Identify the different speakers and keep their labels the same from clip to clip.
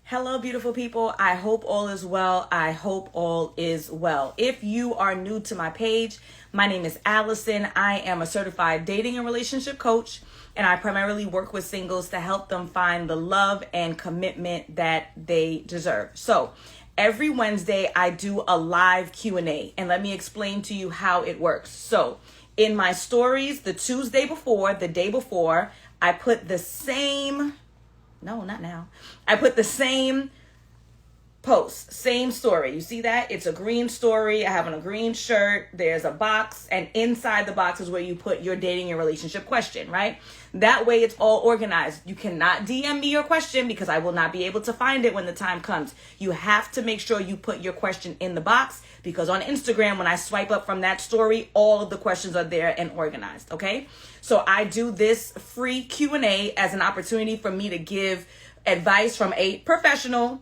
Speaker 1: Hello, beautiful people. I hope all is well. I hope all is well. If you are new to my page, my name is Alison. I am a certified dating and relationship coach, and I primarily work with singles to help them find the love and commitment that they deserve. So every Wednesday, I do a live Q&A, and let me explain to you how it works. So in my stories, the Tuesday before, the day before, I put the same... No, not now. I put the same post, same story. You see that? It's a green story. I have on a green shirt. There's a box, and inside the box is where you put your dating and relationship question, right? That way it's all organized. You cannot DM me your question because I will not be able to find it when the time comes. You have to make sure you put your question in the box because on Instagram, when I swipe up from that story, all of the questions are there and organized, okay? So I do this free Q&A as an opportunity for me to give advice from a professional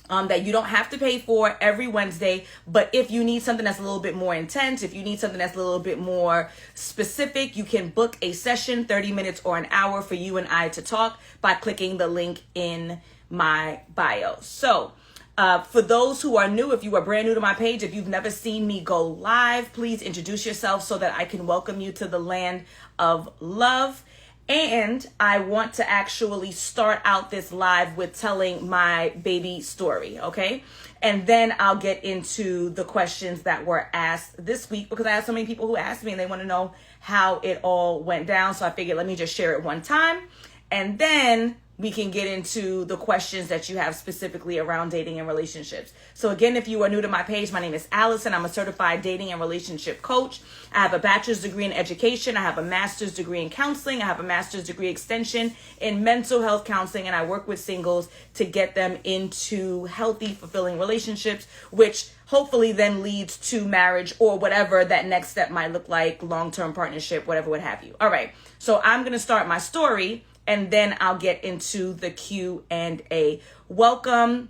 Speaker 1: that you don't have to pay for every Wednesday. But if you need something that's a little bit more intense, if you need something that's a little bit more specific, you can book a session, 30 minutes or an hour for you and I to talk by clicking the link in my bio. So for those who are new, if you are brand new to my page, if you've never seen me go live, please introduce yourself so that I can welcome you to the land of love. And I want to actually start out this live with telling my baby story, okay? And then I'll get into the questions that were asked this week because I have so many people who asked me and they want to know how it all went down. So I figured let me just share it one time and then we can get into the questions that you have specifically around dating and relationships. So again, if you are new to my page, my name is Alison. I'm a certified dating and relationship coach. I have a bachelor's degree in education. I have a master's degree in counseling. I have a master's degree extension in mental health counseling. And I work with singles to get them into healthy, fulfilling relationships, which hopefully then leads to marriage or whatever that next step might look like, long-term partnership, whatever, what have you. All right. So I'm going to start my story and then I'll get into the Q&A. Welcome,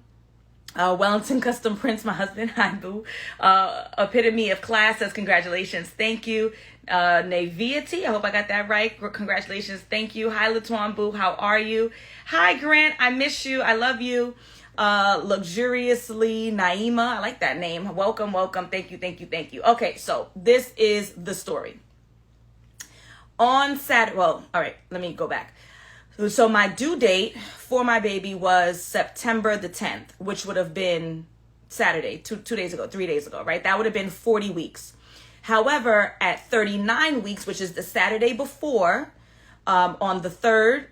Speaker 1: Wellington Custom Prince, my husband. Hi, boo. Epitome of Class says congratulations. Thank you. Naviety, I hope I got that right. Congratulations. Thank you. Hi, Latuan Boo. How are you? Hi, Grant. I miss you. I love you. Luxuriously Naima. I like that name. Welcome, welcome. Thank you, thank you, thank you. Okay, so this is the story. On Saturday, well, all right, let me go back. So my due date for my baby was September the 10th, which would have been Saturday, 3 days ago, right? That would have been 40 weeks. However, at 39 weeks, which is the Saturday before, on the 3rd,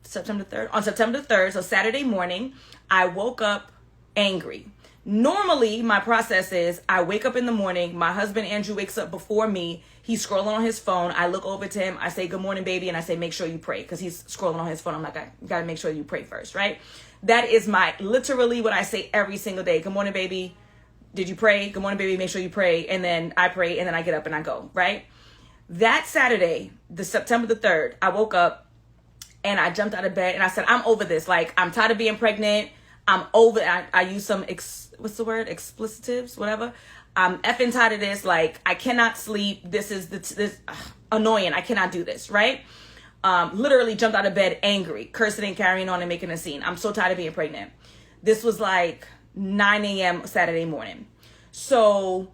Speaker 1: September 3rd, so Saturday morning, I woke up angry. Normally, my process is I wake up in the morning, my husband Andrew wakes up before me, he's scrolling on his phone, I look over to him, I say, good morning, baby, and I say, make sure you pray, because he's scrolling on his phone. I'm like, I gotta make sure you pray first, right? That is literally what I say every single day. Good morning, baby. Did you pray? Good morning, baby. Make sure you pray. And then I pray, and then I get up and I go, right? That Saturday, the September the 3rd, I woke up and I jumped out of bed and I said, I'm over this. Like, I'm tired of being pregnant. I'm over it. I use some, what's the word? Explicitives, whatever. I'm effing tired of this. Like, I cannot sleep. This is annoying. I cannot do this, right? Literally jumped out of bed angry, cursing and carrying on and making a scene. I'm so tired of being pregnant. This was like 9 a.m. Saturday morning. So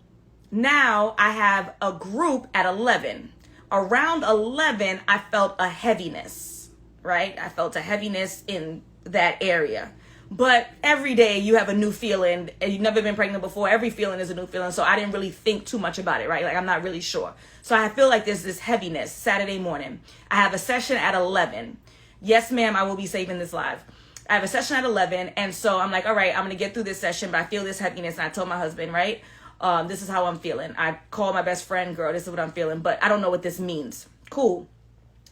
Speaker 1: now I have a group at 11. Around 11, I felt a heaviness, right? I felt a heaviness in that area. But every day you have a new feeling and you've never been pregnant before. Every feeling is a new feeling. So I didn't really think too much about it, right? Like, I'm not really sure. So I feel like there's this heaviness Saturday morning. I have a session at 11. Yes, ma'am, I will be saving this live. I have a session at 11. And so I'm like, all right, I'm going to get through this session, but I feel this heaviness. And I told my husband, right? This is how I'm feeling. I called my best friend, girl, this is what I'm feeling, but I don't know what this means. Cool.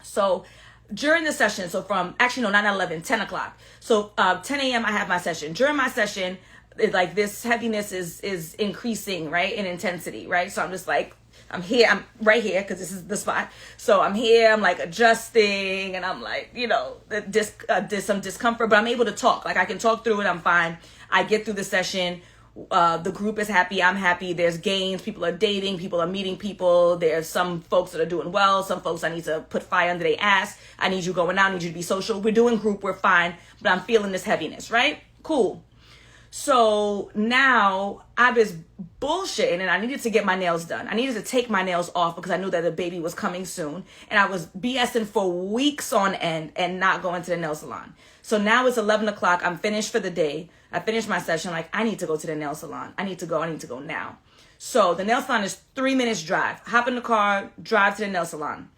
Speaker 1: So during the session, so from, actually, no, not 11, 10 o'clock. So 10 a.m. I have my session. During my session, it's like this heaviness is increasing, right, in intensity, right? So I'm just like, I'm right here because this is the spot. So I'm here, I'm like adjusting and I'm like, you know, there's some discomfort, but I'm able to talk. Like, I can talk through it, I'm fine. I get through the session. The group is happy, I'm happy, there's gains, people are dating, people are meeting people, there's some folks that are doing well, some folks I need to put fire under their ass, I need you going out, I need you to be social, we're doing group, we're fine, but I'm feeling this heaviness, right? Cool. So now I was bullshitting and I needed to get my nails done. I needed to take my nails off because I knew that the baby was coming soon. And I was BSing for weeks on end and not going to the nail salon. So now it's 11 o'clock. I'm finished for the day. I finished my session. Like, I need to go to the nail salon. I need to go now. So the nail salon is 3 minutes drive. Hop in the car, drive to the nail salon.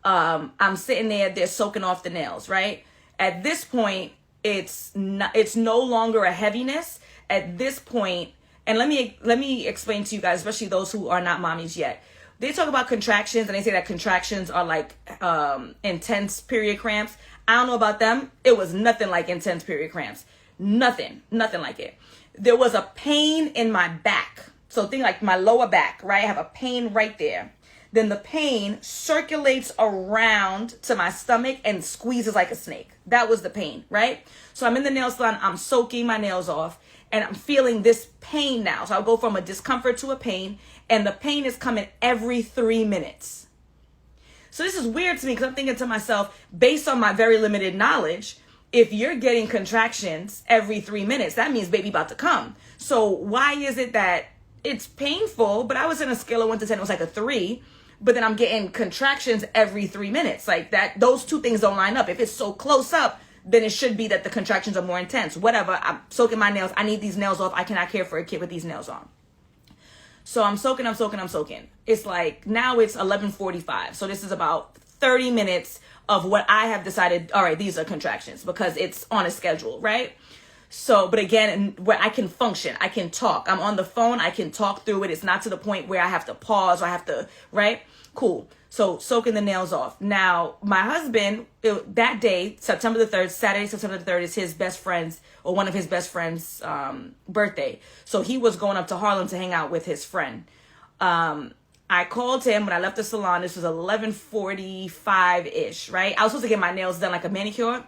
Speaker 1: I'm sitting there, they're soaking off the nails, right? At this point, it's no longer a heaviness. At this point, and let me explain to you guys, especially those who are not mommies yet. They talk about contractions and they say that contractions are like intense period cramps. I don't know about them. It was nothing like intense period cramps. Nothing like it. There was a pain in my back. So think like my lower back, right? I have a pain right there. Then the pain circulates around to my stomach and squeezes like a snake. That was the pain, right? So I'm in the nail salon, I'm soaking my nails off, and I'm feeling this pain now. So I'll go from a discomfort to a pain, and the pain is coming every 3 minutes. So this is weird to me because I'm thinking to myself, based on my very limited knowledge, if you're getting contractions every 3 minutes, that means baby about to come. So why is it that it's painful, but I was in a scale of 1 to 10, it was like a 3, but then I'm getting contractions every 3 minutes. Like that, those two things don't line up. If it's so close up, then it should be that the contractions are more intense. Whatever, I'm soaking my nails. I need these nails off. I cannot care for a kid with these nails on. So I'm soaking. It's like, now it's 11:45. So this is about 30 minutes of what I have decided, all right, these are contractions because it's on a schedule, right? So, but again, where I can function, I can talk. I'm on the phone, I can talk through it. It's not to the point where I have to pause or I have to, right? Cool. So soaking the nails off. Now, my husband, that day, September the 3rd, Saturday, September the 3rd is his best friend's, or one of his best friend's birthday. So he was going up to Harlem to hang out with his friend. I called him when I left the salon. This was 11:45-ish, right? I was supposed to get my nails done like a manicure.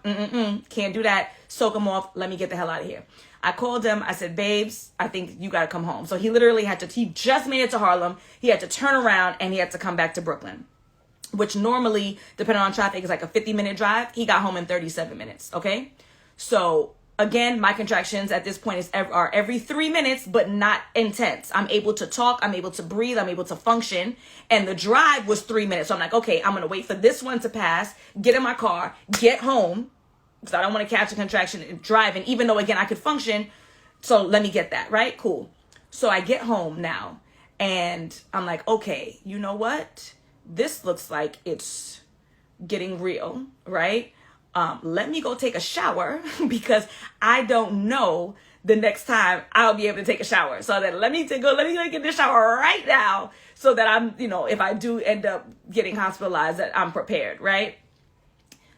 Speaker 1: Can't do that. Soak them off. Let me get the hell out of here. I called him. I said, babes, I think you got to come home. So he literally he just made it to Harlem. He had to turn around and he had to come back to Brooklyn, which normally, depending on traffic, is like a 50-minute drive. He got home in 37 minutes, okay? So again, my contractions at this point are every 3 minutes, but not intense. I'm able to talk. I'm able to breathe. I'm able to function. And the drive was 3 minutes. So I'm like, okay, I'm going to wait for this one to pass, get in my car, get home, because I don't want to catch a contraction and driving, even though, again, I could function. So let me get that, right? Cool. So I get home now, and I'm like, okay, you know what? This looks like it's getting real, right? Let me go take a shower because I don't know the next time I'll be able to take a shower. So that let me go get in the shower right now so that I'm, if I do end up getting hospitalized, that I'm prepared, right?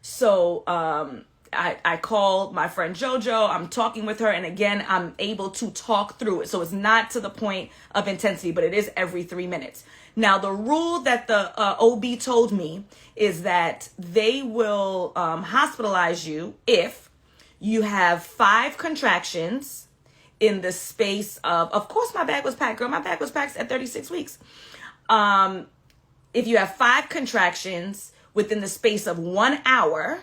Speaker 1: So I called my friend JoJo. I'm talking with her. And again, I'm able to talk through it. So it's not to the point of intensity, but it is every 3 minutes. Now, the rule that the OB told me is that they will hospitalize you if you have 5 contractions in the space of course, my bag was packed, girl. My bag was packed at 36 weeks. If you have 5 contractions within the space of 1 hour,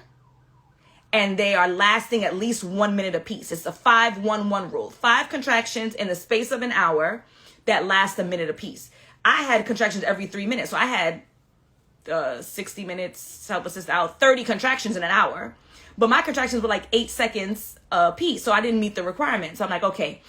Speaker 1: and they are lasting at least 1 minute apiece. It's a 5-1-1 rule. 5 contractions in the space of an hour that last a minute apiece. I had contractions every 3 minutes. So I had 60 minutes, help assist out, 30 contractions in an hour. But my contractions were like 8 seconds a piece. So I didn't meet the requirements. So I'm like, okay,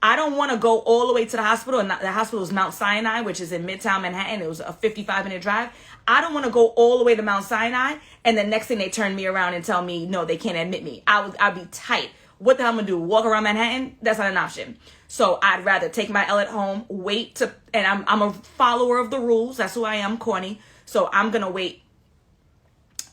Speaker 1: I don't want to go all the way to the hospital. And the hospital is Mount Sinai, which is in Midtown Manhattan. It was a 55-minute drive. I don't want to go all the way to Mount Sinai. And the next thing they turn me around and tell me, no, they can't admit me. I'd be tight. What the hell am I going to do? Walk around Manhattan? That's not an option. So I'd rather take my L at home, and I'm a follower of the rules. That's who I am, corny. So I'm going to wait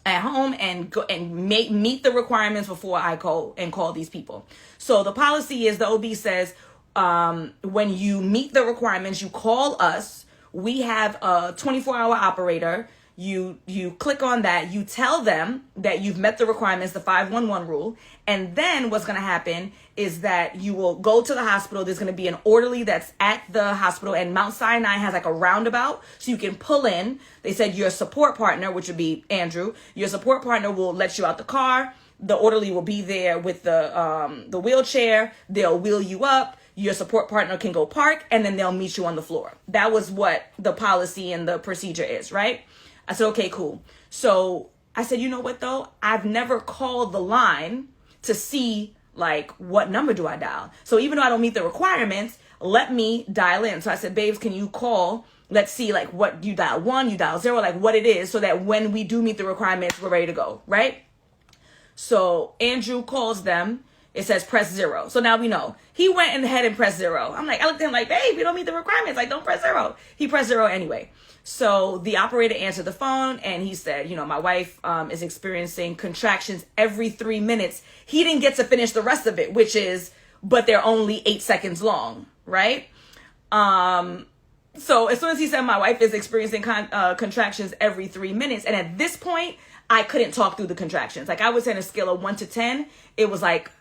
Speaker 1: at home and go and meet the requirements before I go and call these people. So the policy is the OB says, when you meet the requirements, you call us. We have a 24-hour operator. You click on that. You tell them that you've met the requirements, the 5-1-1 rule. And then what's going to happen is that you will go to the hospital. There's going to be an orderly that's at the hospital, and Mount Sinai has like a roundabout so you can pull in. They said your support partner, which would be Andrew, your support partner will let you out the car. The orderly will be there with the wheelchair. They'll wheel you up. Your support partner can go park, and then they'll meet you on the floor. That was what the policy and the procedure is, right? I said, okay, cool. So I said, you know what though? I've never called the line to see like what number do I dial. So even though I don't meet the requirements, let me dial in. So I said, babes, can you call? Let's see like what you dial 1, you dial 0, like what it is, so that when we do meet the requirements, we're ready to go, right? So Andrew calls them. It says press 0. So now we know. He went ahead and pressed 0. I'm like, I looked at him like, babe, you don't meet the requirements. Like, don't press 0. He pressed 0 anyway. So the operator answered the phone and he said, you know, my wife is experiencing contractions every 3 minutes. He didn't get to finish the rest of it, which is, but they're only 8 seconds long, right? So as soon as he said my wife is experiencing contractions every 3 minutes, and at this point, I couldn't talk through the contractions. Like I would say on a scale of 1 to 10, it was like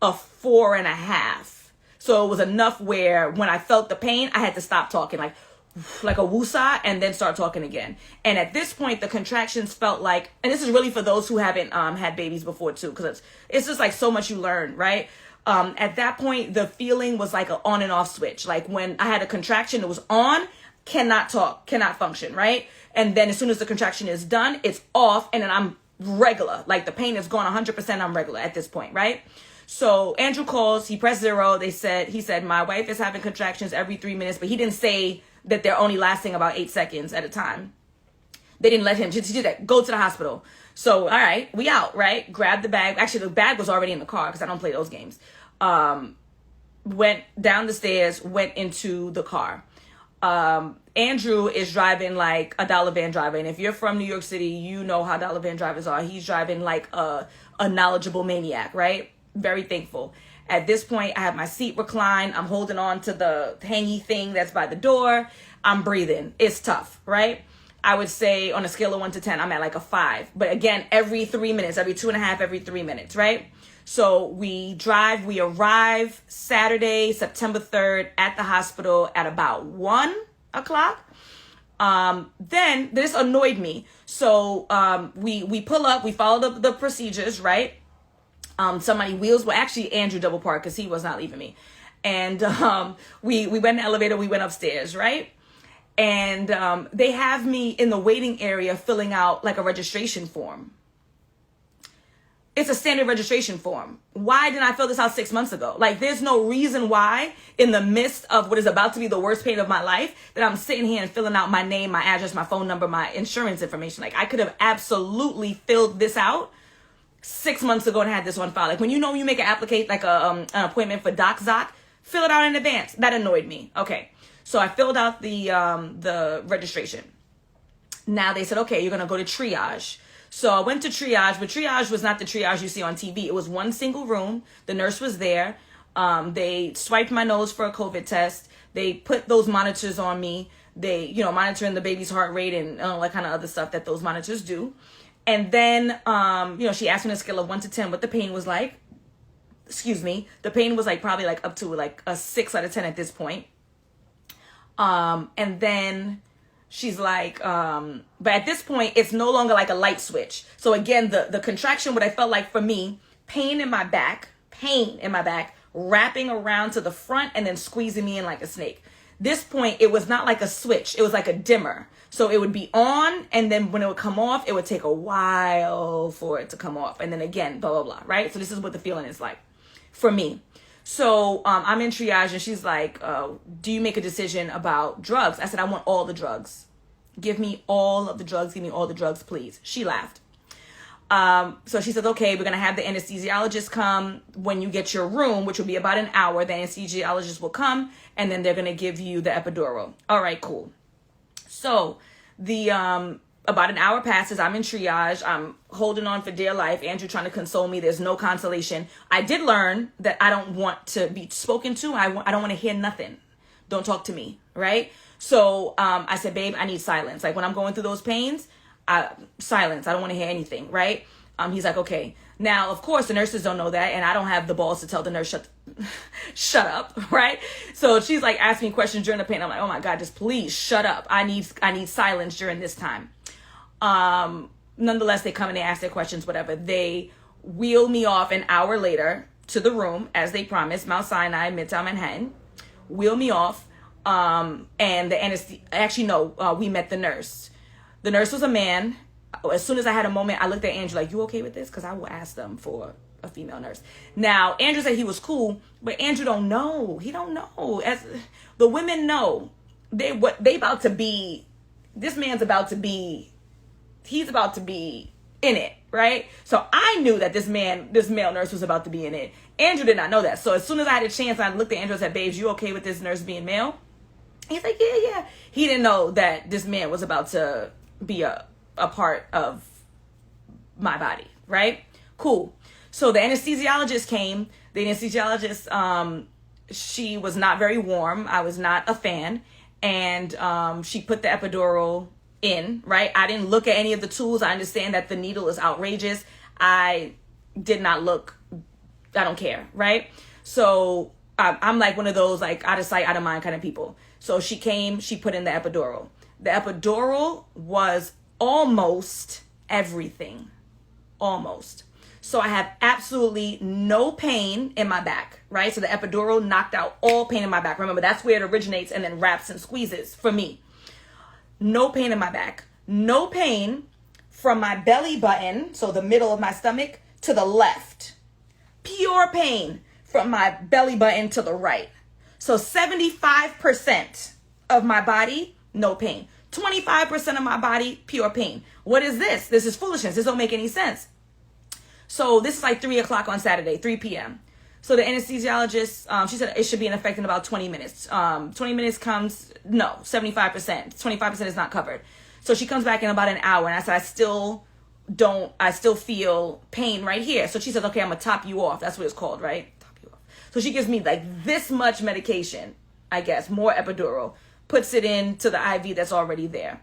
Speaker 1: a 4.5. So it was enough where when I felt the pain, I had to stop talking, like a woosah, and then start talking again. And at this point, the contractions felt like, and this is really for those who haven't had babies before too, because it's just like so much you learn, right? At that point, the feeling was like an on and off switch. Like when I had a contraction, it was on, cannot talk, cannot function, right? And then as soon as the contraction is done, it's off, and then I'm regular. Like the pain is gone 100%, I'm regular at this point, right? So Andrew calls, he pressed 0. He said, my wife is having contractions every 3 minutes, but he didn't say that they're only lasting about 8 seconds at a time. They didn't let him just do that. Go to the hospital. So, all right, we out, right? Grab the bag. Actually, the bag was already in the car because I don't play those games. Went down the stairs, went into the car. Andrew is driving like a dollar van driver. And if you're from New York City, you know how dollar van drivers are. He's driving like a knowledgeable maniac, right? Very thankful. At this point, I have my seat reclined. I'm holding on to the hangy thing that's by the door. I'm breathing. It's tough, right? I would say on a scale of 1 to 10, I'm at like a 5. But again, every 3 minutes, every 2.5, every 3 minutes, right? So we arrive Saturday, September 3rd at the hospital at about 1 o'clock. Then this annoyed me. So we pull up, we follow the procedures, right? Somebody wheels, well, actually Andrew double parked because he was not leaving me. And we went in the elevator, we went upstairs, right? And they have me in the waiting area filling out like a registration form. It's a standard registration form. Why didn't I fill this out 6 months ago? Like, there's no reason why in the midst of what is about to be the worst pain of my life that I'm sitting here and filling out my name, my address, my phone number, my insurance information. Like, I could have absolutely filled this out 6 months ago and had this on file. Like when you make an application, like an appointment for DocZoc, fill it out in advance. That annoyed me. Okay, so I filled out the registration. Now they said, okay, you're gonna go to triage. So I went to triage, but triage was not the triage you see on TV. It was one single room. The nurse was there. They swiped my nose for a COVID test. They put those monitors on me. They, monitoring the baby's heart rate and all that kind of other stuff that those monitors do. And then, she asked me on a scale of 1 to 10 what the pain was like. Excuse me. The pain was like probably like up to like a 6 out of 10 at this point. And then she's like, but at this point, it's no longer like a light switch. So again, the contraction, what I felt like for me, pain in my back, wrapping around to the front and then squeezing me in like a snake. This point, it was not like a switch. It was like a dimmer. So it would be on, and then when it would come off, it would take a while for it to come off. And then again, blah, blah, blah, right? So this is what the feeling is like for me. So I'm in triage, and she's like, do you make a decision about drugs? I said, I want all the drugs. Give me all of the drugs. Give me all the drugs, please. She laughed. So she said, okay, we're going to have the anesthesiologist come when you get your room, which will be about an hour. The anesthesiologist will come, and then they're going to give you the epidural. All right, cool. So about an hour passes. I'm in triage. I'm holding on for dear life. Andrew trying to console me. There's no consolation. I did learn that I don't want to be spoken to. I don't want to hear nothing. Don't talk to me, right? So I said, babe, I need silence. Like when I'm going through those pains, silence. I don't want to hear anything, right? He's like, okay. Now, of course, the nurses don't know that, and I don't have the balls to tell the nurse, shut up, right? So she's like asking me questions during the pain. I'm like, oh my God, just please shut up. I need silence during this time. Nonetheless, they come and they ask their questions, whatever. They wheel me off an hour later to the room, as they promised, Mount Sinai, Midtown Manhattan. Wheel me off. And the we met the nurse. The nurse was a man. As soon as I had a moment, I looked at Andrew like, you okay with this? Because I will ask them for a female nurse. Now, Andrew said he was cool, but Andrew don't know. He don't know. As the women know, they about to be, this man's about to be, he's about to be in it, right? So I knew that this male nurse was about to be in it. Andrew did not know that. So as soon as I had a chance, I looked at Andrew and said, babes, you okay with this nurse being male? He's like, yeah. He didn't know that this man was about to be a part of my body, right? Cool. So the anesthesiologist came. The anesthesiologist, she was not very warm. I was not a fan. And she put the epidural in, right? I didn't look at any of the tools. I understand that the needle is outrageous. I did not look. I don't care, right? So I'm like one of those like out of sight, out of mind kind of people. So she came, she put in the epidural. The epidural was almost everything. Almost. So I have absolutely no pain in my back, right? So the epidural knocked out all pain in my back. Remember, that's where it originates and then wraps and squeezes for me. No pain in my back. No pain from my belly button, so the middle of my stomach, to the left. Pure pain from my belly button to the right. So 75% of my body, no pain. 25% of my body, pure pain. What is this? This is foolishness. This don't make any sense. So this is like 3 o'clock on Saturday, 3 p.m. So the anesthesiologist, she said it should be in effect in about 20 minutes. 20 minutes comes, no, 75%. 25% is not covered. So she comes back in about an hour, and I said, I still feel pain right here. So she says, okay, I'm going to top you off. That's what it's called, right? Top you off. So she gives me like this much medication, I guess, more epidural, puts it into the IV that's already there.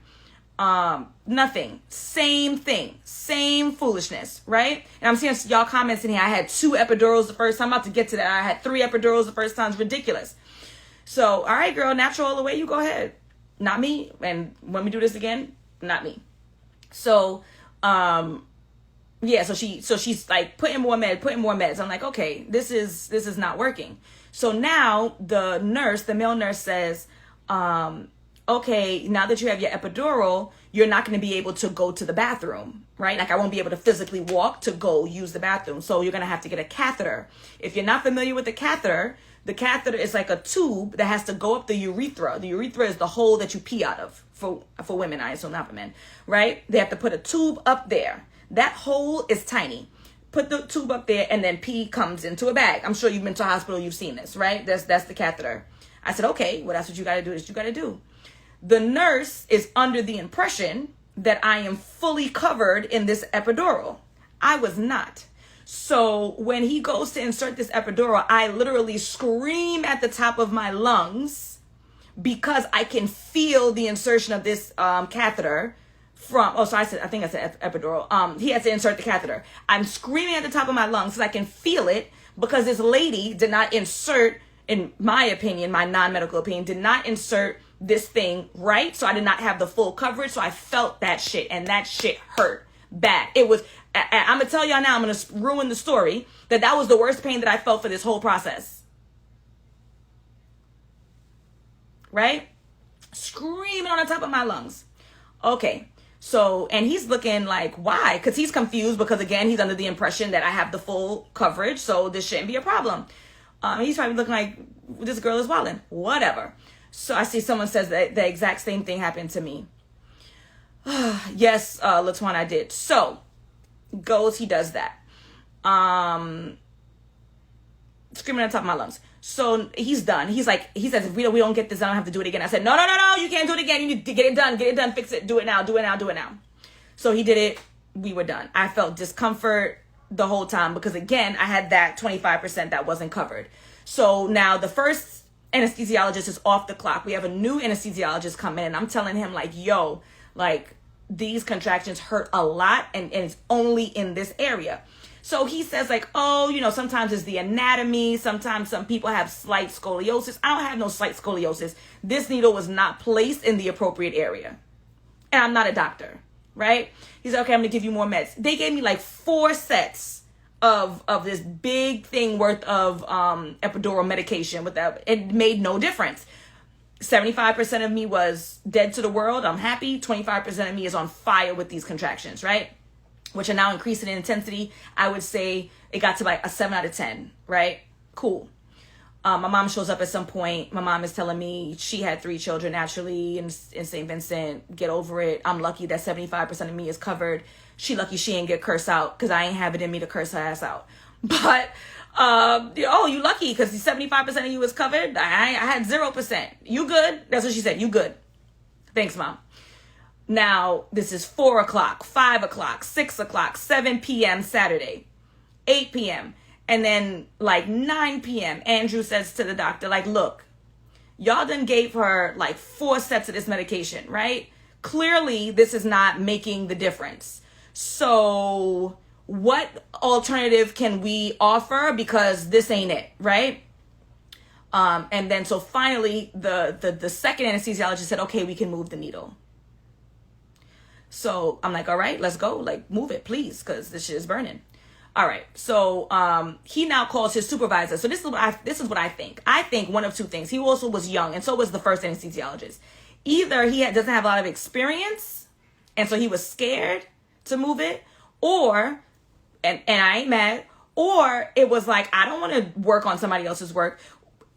Speaker 1: Nothing. Same thing. Same foolishness, right? And I'm seeing y'all comments in here. I had 2 epidurals the first time. I'm about to get to that. I had 3 epidurals the first time. It's ridiculous. So, all right, girl, natural all the way. You go ahead. Not me. And when we do this again, not me. So, yeah, so she's like putting more meds. I'm like, okay, this is not working. So now the male nurse says, okay, now that you have your epidural, you're not going to be able to go to the bathroom, right? Like I won't be able to physically walk to go use the bathroom. So you're going to have to get a catheter. If you're not familiar with the catheter is like a tube that has to go up the urethra. The urethra is the hole that you pee out of for women, I assume, not for men, right? They have to put a tube up there. That hole is tiny. Put the tube up there and then pee comes into a bag. I'm sure you've been to a hospital, you've seen this, right? That's the catheter. I said, okay, well, that's what you got to do. Is you got to do. The nurse is under the impression that I am fully covered in this epidural. I was not. So when he goes to insert this epidural, I literally scream at the top of my lungs because I can feel the insertion of this catheter from, I think I said epidural. He has to insert the catheter. I'm screaming at the top of my lungs because I can feel it because this lady did not insert, in my opinion, my non-medical opinion, did not insert this thing right. So I did not have the full coverage. So I felt that shit, and that shit hurt bad. It was, I'm going to tell y'all now, I'm going to ruin the story, that was the worst pain that I felt for this whole process. Right? Screaming on the top of my lungs. Okay. So, and he's looking like, why? Because he's confused because, again, he's under the impression that I have the full coverage, so this shouldn't be a problem. He's probably looking like, this girl is wilding. Whatever. So I see someone says that the exact same thing happened to me. Yes, Latuan, I did. So, he does that. Screaming on top of my lungs. So he's done. He says, if we don't get this, I don't have to do it again. I said, no, you can't do it again. You need to get it done, fix it, do it now. So he did it. We were done. I felt discomfort the whole time because, again, I had that 25% that wasn't covered. So now the first anesthesiologist is off the clock. We have a new anesthesiologist come in, and I'm telling him like, yo, like these contractions hurt a lot and it's only in this area. So he says like, oh, sometimes it's the anatomy. Sometimes some people have slight scoliosis. I don't have no slight scoliosis. This needle was not placed in the appropriate area. And I'm not a doctor, right? He said, okay, I'm going to give you more meds. They gave me like 4 sets of this big thing worth of epidural medication without it made no difference. 75% of me was dead to the world. I'm happy. 25% of me is on fire with these contractions, right? Which are now increasing in intensity. I would say it got to like a 7 out of 10, right? Cool. My mom shows up at some point. My mom is telling me she had 3 children naturally in St. Vincent. Get over it. I'm lucky that 75% of me is covered. She lucky she ain't get cursed out because I ain't have it in me to curse her ass out. But, you lucky because 75% of you is covered. I had 0%. You good? That's what she said. You good. Thanks, Mom. Now, this is 4 o'clock, 5 o'clock, 6 o'clock, 7 p.m. Saturday, 8 p.m. And then like 9 p.m. Andrew says to the doctor, like, look, y'all done gave her like 4 sets of this medication, right? Clearly, this is not making the difference. So what alternative can we offer? Because this ain't it, right? And then so finally, the second anesthesiologist said, okay, we can move the needle. So I'm like, all right, let's go. Like, move it, please, because this shit is burning. All right. So he now calls his supervisor. So this is what I think. I think one of 2 things. He also was young, and so was the first anesthesiologist. Either he doesn't have a lot of experience, and so he was scared to move it, or, and I ain't mad, or it was like, I don't want to work on somebody else's work.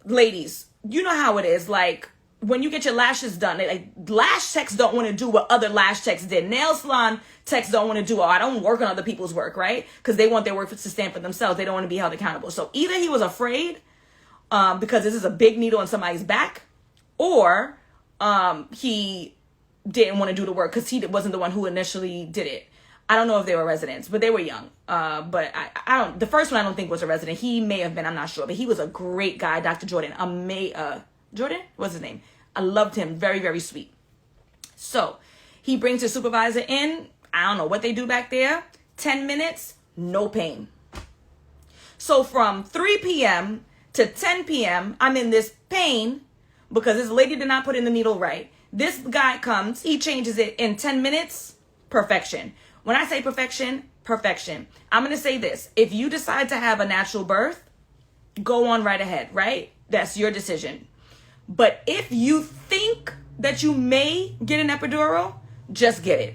Speaker 1: Ladies, you know how it is. Like, when you get your lashes done, like, lash techs don't want to do what other lash techs did. Nail salon techs don't want to do, I don't work on other people's work, right? Because they want their work to stand for themselves. They don't want to be held accountable. So either he was afraid because this is a big needle in somebody's back, or he didn't want to do the work because he wasn't the one who initially did it. I don't know if they were residents, but they were young. But I don't. The first one I don't think was a resident. He may have been. I'm not sure. But he was a great guy, Dr. Jordan. Jordan? What's his name? I loved him. Very, very sweet. So he brings his supervisor in. I don't know what they do back there. 10 minutes, no pain. So from 3 p.m. to 10 p.m., I'm in this pain because this lady did not put in the needle right. This guy comes. He changes it in 10 minutes. Perfection. When I say perfection, perfection. I'm going to say this. If you decide to have a natural birth, go on right ahead, right? That's your decision. But if you think that you may get an epidural, just get it.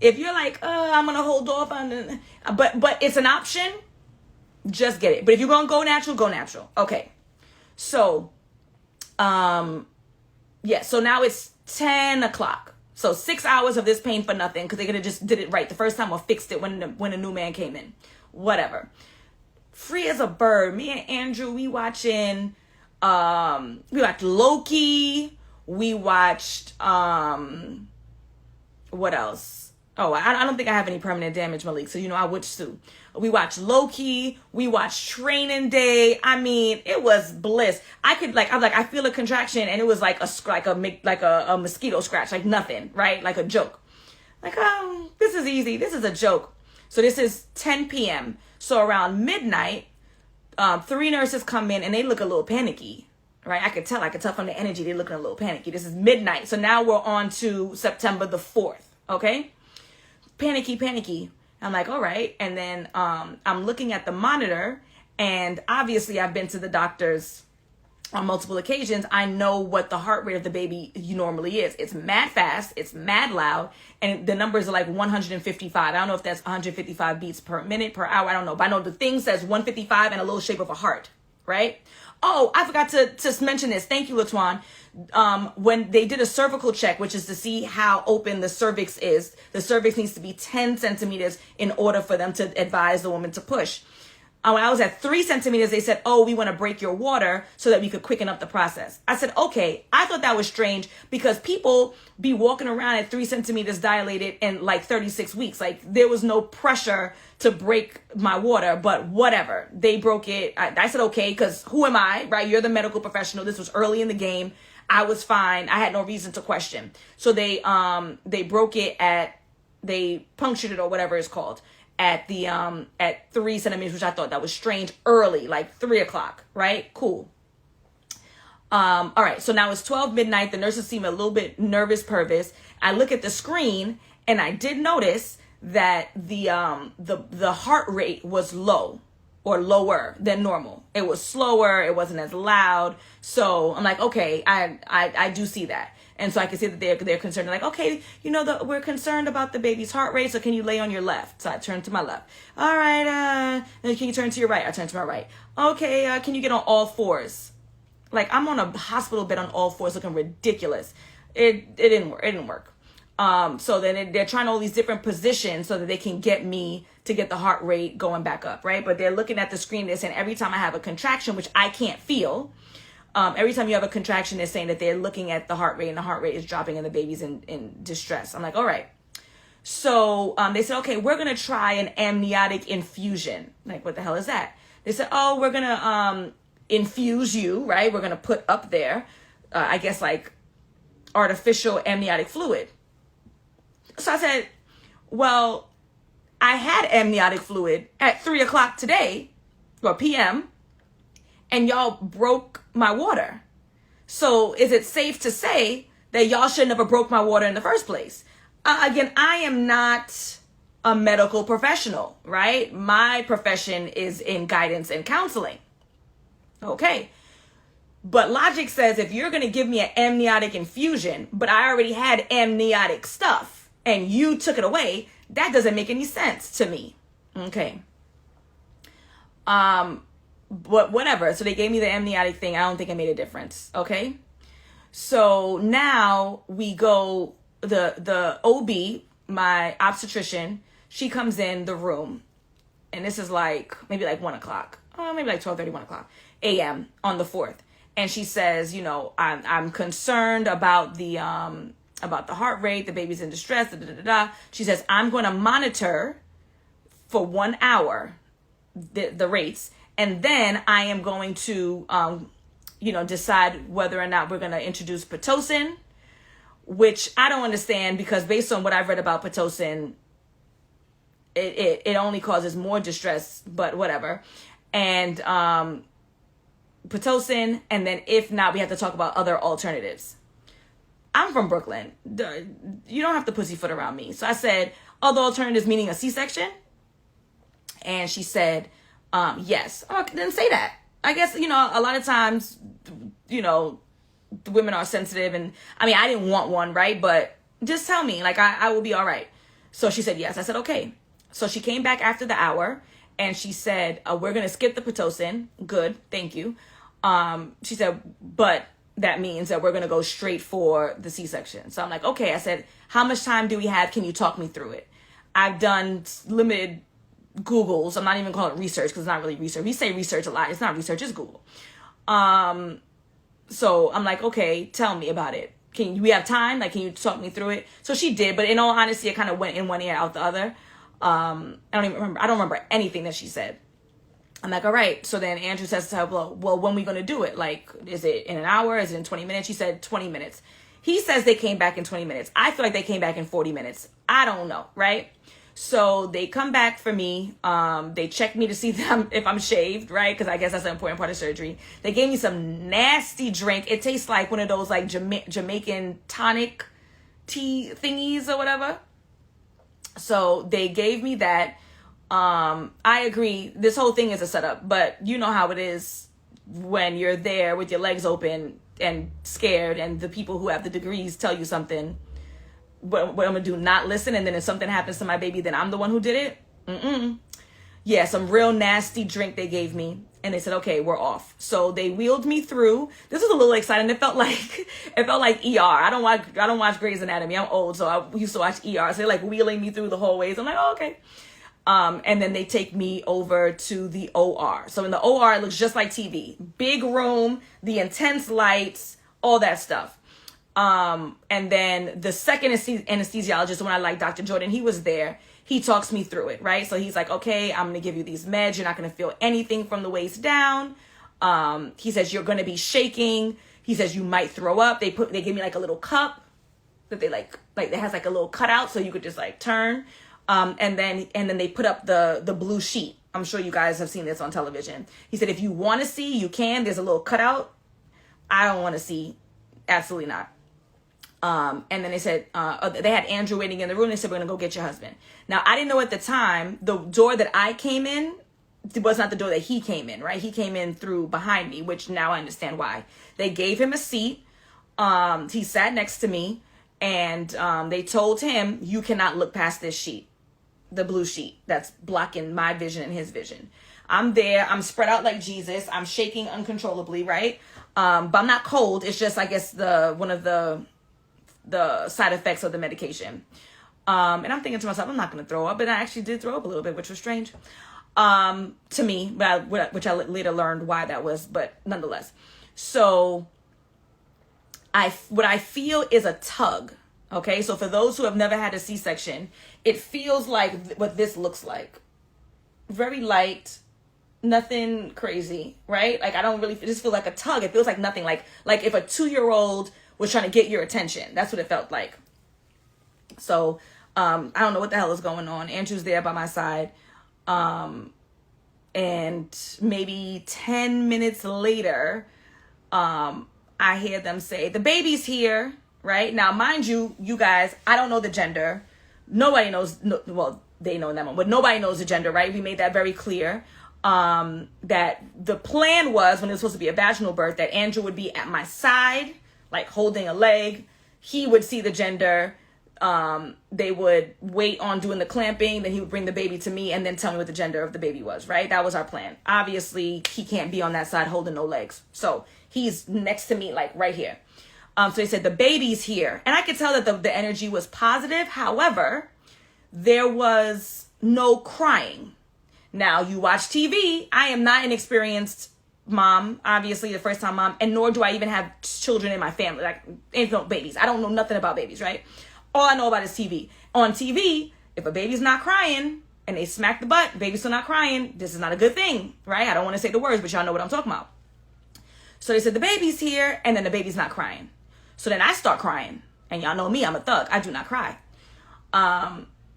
Speaker 1: If you're like, I'm going to hold off on it, but it's an option, just get it. But if you're going to go natural, go natural. Okay. So, so now it's 10 o'clock. So 6 hours of this pain for nothing because they could have just did it right the first time or fixed it when a new man came in. Whatever. Free as a bird. Me and Andrew, we watched Loki. We watched what else? Oh, I don't think I have any permanent damage, Malik. So I would sue. We watched Loki. We watched Training Day. I mean, it was bliss. I feel a contraction, and it was like a mosquito scratch, like nothing, right? Like a joke. Like, this is easy. This is a joke. So this is 10 p.m. So around midnight, 3 nurses come in, and they look a little panicky, right? I could tell from the energy they're looking a little panicky. This is midnight. So now we're on to September the 4th. Okay. Panicky. I'm like, all right. And then I'm looking at the monitor, and obviously I've been to the doctors on multiple occasions. I know what the heart rate of the baby normally is. It's mad fast. It's mad loud. And the numbers are like 155. I don't know if that's 155 beats per minute, per hour. I don't know. But I know the thing says 155 and a little shape of a heart, right? Oh, I forgot to mention this. Thank you, Latuan. When they did a cervical check, which is to see how open the cervix is, the cervix needs to be 10 centimeters in order for them to advise the woman to push. When I was at 3 centimeters, they said, we want to break your water so that we could quicken up the process. I said, okay. I thought that was strange because people be walking around at 3 centimeters dilated in like 36 weeks. Like there was no pressure to break my water, but whatever. They broke it. I said, okay, because who am I, right? You're the medical professional. This was early in the game. I was fine. I had no reason to question. So they broke it they punctured it or whatever it's called at 3 centimeters, which I thought that was strange early, like 3 o'clock, right? Cool. All right. So now it's 12 midnight. The nurses seem a little bit nervous. I look at the screen and I did notice that the heart rate was low or lower than normal. It was slower. It wasn't as loud. So I'm like, okay, I do see that. And so I can see that they're concerned. They're like, okay, we're concerned about the baby's heart rate. So can you lay on your left? So I turn to my left. All right. Then can you turn to your right? I turn to my right. Okay. Can you get on all fours? Like, I'm on a hospital bed on all fours looking ridiculous. It didn't work. It didn't work. So then they're trying all these different positions so that they can get me to get the heart rate going back up, right? But they're looking at the screen. They're saying every time I have a contraction, which I can't feel, every time you have a contraction, they're saying that they're looking at the heart rate, and the heart rate is dropping and the baby's in distress. I'm like, all right. So they said, okay, we're going to try an amniotic infusion. Like, what the hell is that? They said, oh, we're going to infuse you, right? We're going to put up there, I guess, like artificial amniotic fluid. So I said, well, I had amniotic fluid at 3:00 today, or PM, and y'all broke my water. So is it safe to say that y'all should never broke my water in the first place? Again, I am not a medical professional, right? My profession is in guidance and counseling. Okay. But logic says if you're going to give me an amniotic infusion, but I already had amniotic stuff and you took it away, that doesn't make any sense to me. Okay. But whatever. So they gave me the amniotic thing. I don't think it made a difference. Okay. So now we go, the OB, my obstetrician, she comes in the room, and this is like, maybe like 1:00, maybe like 12:30, 1:00 a.m. on the 4th. And she says, I'm concerned about the heart rate. The baby's in distress. Da, da, da, da. She says, I'm going to monitor for 1 hour the rates. And then I am going to, decide whether or not we're going to introduce Pitocin, which I don't understand, because based on what I've read about Pitocin, it only causes more distress, but whatever. And Pitocin, and then if not, we have to talk about other alternatives. I'm from Brooklyn. You don't have to pussyfoot around me. So I said, other alternatives meaning a C-section? And she said, yes. Oh, then say that. I guess, a lot of times, the women are sensitive, and I mean, I didn't want one, right? But just tell me, like, I will be all right. So she said, yes. I said, okay. So she came back after the hour, and she said, we're going to skip the Pitocin. Good. Thank you. She said, but that means that we're going to go straight for the C-section. So I'm like, okay. I said, how much time do we have? Can you talk me through it? I've done limited Googles. I'm not even calling it research, because it's not really research. We say research a lot. It's not research, it's Google. So I'm like, okay, tell me about it. We have time? Like, can you talk me through it? So she did, but in all honesty, it kind of went in one ear, out the other. I don't remember anything that she said. I'm like, all right. So then Andrew says to her, well, when are we going to do it? Like, is it in an hour? Is it in 20 minutes? She said 20 minutes. He says they came back in 20 minutes. I feel like they came back in 40 minutes. I don't know, right? So they come back for me. They check me to see if I'm shaved, right? Because I guess that's an important part of surgery. They gave me some nasty drink. It tastes like one of those like Jamaican tonic tea thingies or whatever. So they gave me that. I agree. This whole thing is a setup, but you know how it is when you're there with your legs open and scared, and the people who have the degrees tell you something. What I'm gonna do, not listen, and then if something happens to my baby, then I'm the one who did it? Yeah, some real nasty drink they gave me, and they said, okay, we're off. So they wheeled me through. This was a little exciting. It felt like ER. I don't watch Grey's Anatomy. I'm old, so I used to watch ER. So they're like wheeling me through the hallways. I'm like, oh, okay. And then they take me over to the OR. So in the OR, it looks just like TV. Big room, the intense lights, all that stuff. And then the second anesthesiologist, the one I like, Dr. Jordan, he was there. He talks me through it, right? So he's like, okay, I'm going to give you these meds. You're not going to feel anything from the waist down. He says, you're going to be shaking. He says, you might throw up. They give me like a little cup that they like it has like a little cutout, so you could just like turn. And then they put up the blue sheet. I'm sure you guys have seen this on television. He said, if you want to see, you can. There's a little cutout. I don't want to see. Absolutely not. And then they said, they had Andrew waiting in the room. They said, we're going to go get your husband. Now, I didn't know at the time, the door that I came in was not the door that he came in, right? He came in through behind me, which now I understand why. They gave him a seat. He sat next to me, and they told him, you cannot look past this sheet, the blue sheet that's blocking my vision and his vision. I'm there. I'm spread out like Jesus. I'm shaking uncontrollably, right? But I'm not cold. It's just, I guess, one of the side effects of the medication. And I'm thinking to myself, I'm not going to throw up. But I actually did throw up a little bit, which was strange to me, which I later learned why that was. But nonetheless. So what I feel is a tug. Okay, so for those who have never had a C-section, it feels like what this looks like. Very light, nothing crazy, right? Like, I don't really just feel like a tug. It feels like nothing, like if a 2-year-old was trying to get your attention. That's what it felt like. So I don't know what the hell is going on. Andrew's there by my side. And maybe 10 minutes later, I hear them say, the baby's here, right? Now, mind you, you guys, I don't know the gender. Nobody knows, well, they know that one, but nobody knows the gender, right? We made that very clear. That the plan was, when it was supposed to be a vaginal birth, that Andrew would be at my side, like holding a leg. He would see the gender. They would wait on doing the clamping. Then he would bring the baby to me and then tell me what the gender of the baby was, right? That was our plan. Obviously, he can't be on that side holding no legs. So he's next to me, like right here. So they said, the baby's here. And I could tell that the energy was positive. However, there was no crying. Now, you watch TV. I am not an experienced mom, obviously the first time mom, and nor do I even have children in my family, like ain't babies. I don't know nothing about babies, right? All I know about is TV. On TV, if a baby's not crying and they smack the butt, baby's still not crying, this is not a good thing, right? I don't want to say the words, but y'all know what I'm talking about. So they said, the baby's here, and then the baby's not crying. So then I start crying, and y'all know me, I'm a thug. I do not cry.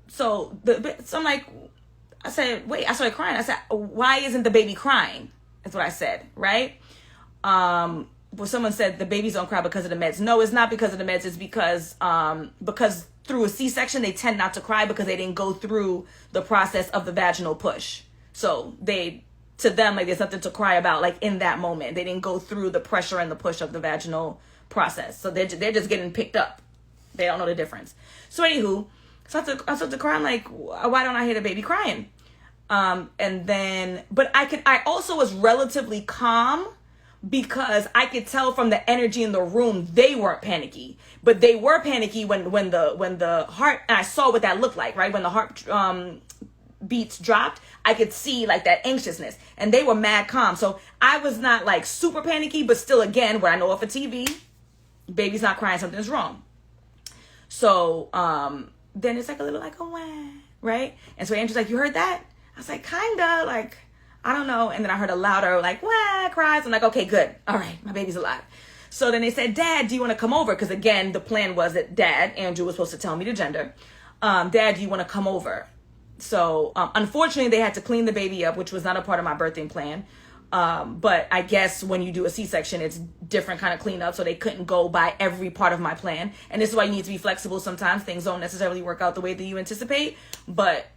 Speaker 1: So I'm like, I said, wait, I started crying. I said, why isn't the baby crying? That's what I said, right? Well, someone said the babies don't cry because of the meds. No, it's not because of the meds. It's because through a C-section, they tend not to cry because they didn't go through the process of the vaginal push. So to them, like, there's nothing to cry about, like, in that moment. They didn't go through the pressure and the push of the vaginal process. So they're just getting picked up. They don't know the difference. So anywho, I started to cry. I'm like, why don't I hear the baby crying? And then, but I also was relatively calm because I could tell from the energy in the room, they weren't panicky, but they were panicky when the heart, and I saw what that looked like, right? When the heart, beats dropped, I could see like that anxiousness, and they were mad calm. So I was not like super panicky, but still, again, what I know off of TV, baby's not crying, something's wrong. So, then it's like a little like a wah, right? And so Andrew's like, you heard that? I was like, kinda, like, I don't know. And then I heard a louder, like, wah, cries. I'm like, okay, good. All right, my baby's alive. So then they said, Dad, do you want to come over? Because again, the plan was that Andrew was supposed to tell me the gender. Dad, do you want to come over? So unfortunately, they had to clean the baby up, which was not a part of my birthing plan. But I guess when you do a C-section, it's different kind of cleanup. So they couldn't go by every part of my plan. And this is why you need to be flexible. Sometimes things don't necessarily work out the way that you anticipate. But,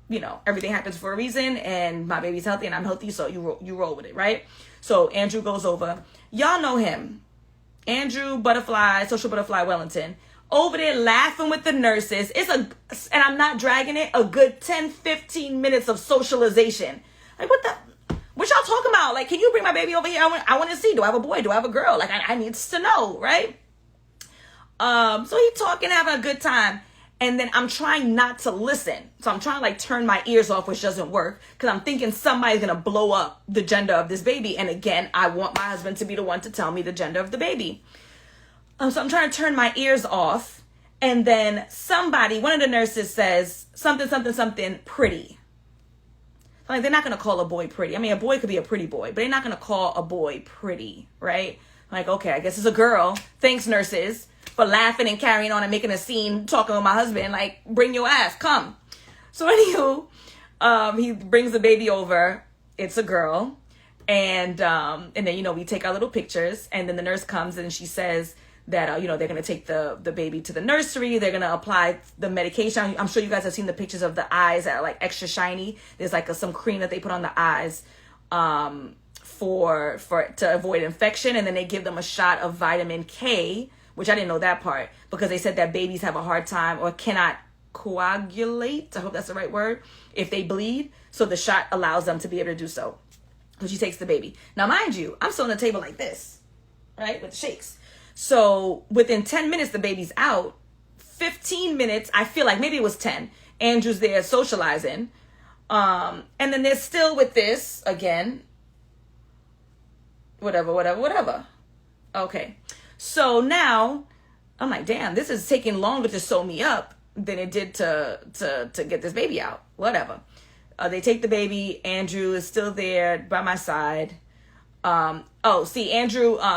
Speaker 1: you know, everything happens for a reason. And my baby's healthy and I'm healthy. So you roll with it, right? So Andrew goes over. Y'all know him. Andrew Butterfly, Social Butterfly Wellington. Over there laughing with the nurses. And I'm not dragging it, a good 10, 15 minutes of socialization. Like, what y'all talking about? Like, can you bring my baby over here? I want to see, do I have a boy? Do I have a girl? Like, I need to know, right? So he talking, having a good time. And then I'm trying not to listen. So I'm trying to like turn my ears off, which doesn't work. Because I'm thinking somebody's going to blow up the gender of this baby. And again, I want my husband to be the one to tell me the gender of the baby. So I'm trying to turn my ears off. And then one of the nurses says, something pretty. Like, they're not going to call a boy pretty. I mean, a boy could be a pretty boy, but they're not going to call a boy pretty, right? Like, okay, I guess it's a girl. Thanks, nurses, for laughing and carrying on and making a scene, talking with my husband. Like, bring your ass, come. So anywho, he brings the baby over. It's a girl. And then, you know, we take our little pictures. And then the nurse comes and she says, that, they're going to take the baby to the nursery. They're going to apply the medication. I'm sure you guys have seen the pictures of the eyes that are like extra shiny. There's like some cream that they put on the eyes for to avoid infection. And then they give them a shot of vitamin K, which I didn't know that part, because they said that babies have a hard time or cannot coagulate. I hope that's the right word. If they bleed. So the shot allows them to be able to do so. So she takes the baby. Now, mind you, I'm still on the table like this, right? With the shakes. So within 10 minutes, the baby's out. 15 minutes, I feel like maybe it was 10. Andrew's there socializing. And then they're still with this again. Whatever. Okay. So now I'm like, damn, this is taking longer to sew me up than it did to get this baby out. Whatever. They take the baby. Andrew is still there by my side. Andrew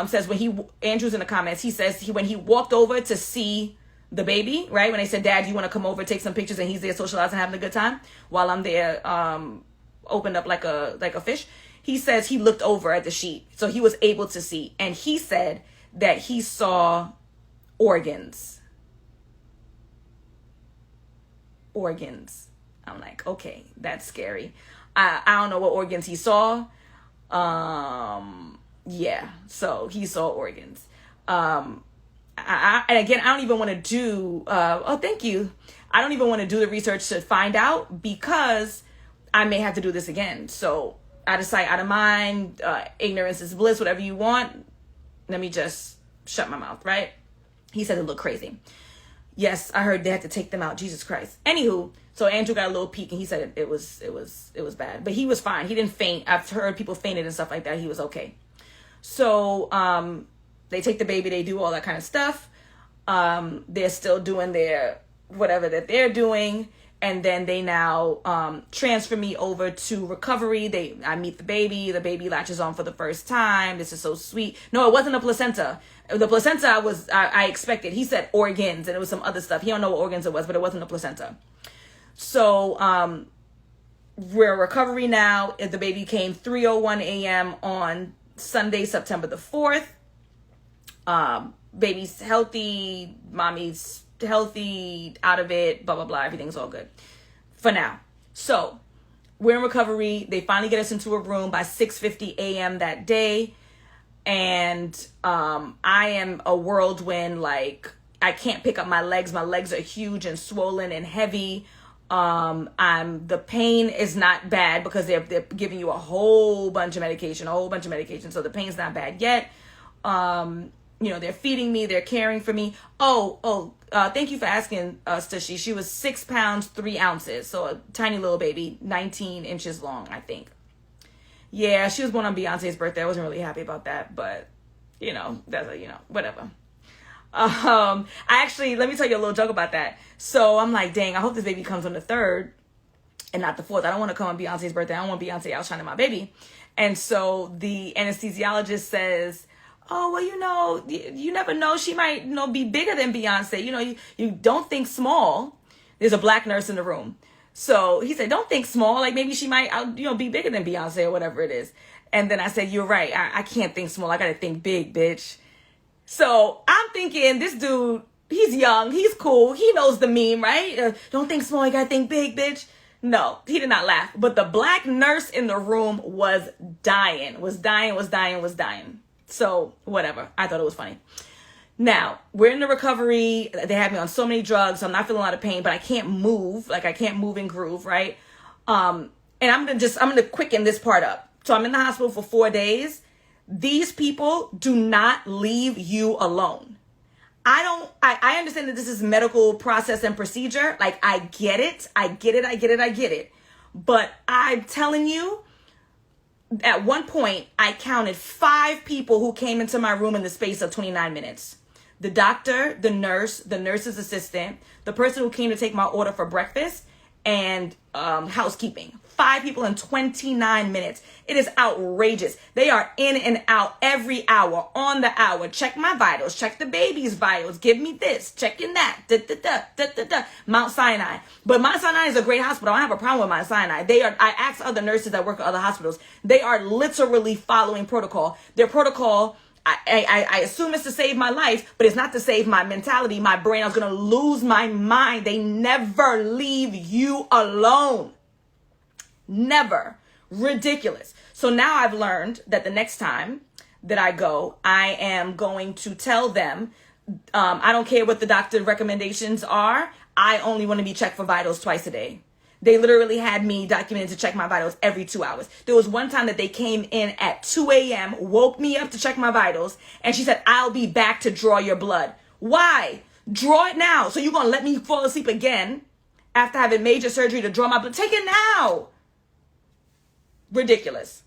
Speaker 1: says Andrew's in the comments. He says when he walked over to see the baby, right? When they said, Dad, you want to come over, take some pictures, and he's there socializing, having a good time while I'm there, opened up like a fish. He says he looked over at the sheet, so he was able to see. And he said that he saw organs. I'm like, okay, that's scary. I don't know what organs he saw. Yeah, so he saw organs. And again, I don't even want to do, thank you. I don't even want to do the research to find out because I may have to do this again. So out of sight, out of mind, ignorance is bliss, whatever you want. Let me just shut my mouth, right? He said it looked crazy. Yes, I heard they had to take them out. Jesus Christ. Anywho, so Andrew got a little peek and he said it was bad, but he was fine. He didn't faint. I've heard people fainted and stuff like that. He was okay. So, they take the baby, they do all that kind of stuff. They're still doing their whatever that they're doing. And then they now transfer me over to recovery. I meet the baby latches on for the first time. This is so sweet. No, it wasn't a placenta. The placenta I expected. He said organs and it was some other stuff. He don't know what organs it was, but it wasn't a placenta. So we're in recovery now. The baby came 3:01 a.m. on Sunday, September the 4th. Baby's healthy, mommy's healthy, out of it, blah, blah, blah. Everything's all good for now. So we're in recovery. They finally get us into a room by 6:50 a.m. that day. And I am a whirlwind. Like, I can't pick up my legs. My legs are huge and swollen and heavy. The pain is not bad because they're giving you a whole bunch of medication. So the pain's not bad yet. They're feeding me, they're caring for me. Thank you for asking, Stushy. She was 6 pounds, 3 ounces. So a tiny little baby, 19 inches long, I think. Yeah, she was born on Beyonce's birthday. I wasn't really happy about that, but whatever. Let me tell you a little joke about that. So I'm like, dang, I hope this baby comes on the 3rd and not the 4th. I don't want to come on Beyonce's birthday. I don't want Beyonce outshining my baby. And so the anesthesiologist says, oh, well, you never know. She might, be bigger than Beyonce. You don't think small. There's a black nurse in the room. So he said, don't think small. Like maybe she might, be bigger than Beyonce or whatever it is. And then I said, you're right. I can't think small. I got to think big, bitch. So I'm thinking this dude, he's young. He's cool. He knows the meme, right? Don't think small. You got to think big, bitch. No, he did not laugh. But the black nurse in the room was dying. So whatever. I thought it was funny. Now we're in the recovery. They had me on so many drugs. So I'm not feeling a lot of pain, but I can't move. Like I can't move and groove. Right. And I'm going to quicken this part up. So I'm in the hospital for 4 days. These people do not leave you alone. I understand that this is medical process and procedure. Like I get it. But I'm telling you, at one point, I counted 5 people who came into my room in the space of 29 minutes. The doctor, the nurse's assistant, the person who came to take my order for breakfast, and housekeeping. 5 people in 29 minutes. It is outrageous. They are in and out every hour, on the hour. Check my vitals. Check the baby's vitals. Give me this. Checking that. Mount Sinai. But Mount Sinai is a great hospital. I don't have a problem with Mount Sinai. I asked other nurses that work at other hospitals. They are literally following protocol. Their protocol, I assume it's to save my life, but it's not to save my mentality, my brain. I was going to lose my mind. They never leave you alone. Never. Ridiculous. So now I've learned that the next time that I go, I am going to tell them, I don't care what the doctor recommendations are. I only want to be checked for vitals twice a day. They literally had me documented to check my vitals every 2 hours. There was one time that they came in at 2 a.m., woke me up to check my vitals, and she said, I'll be back to draw your blood. Why? Draw it now. So you're going to let me fall asleep again after having major surgery to draw my blood? Take it now. Ridiculous.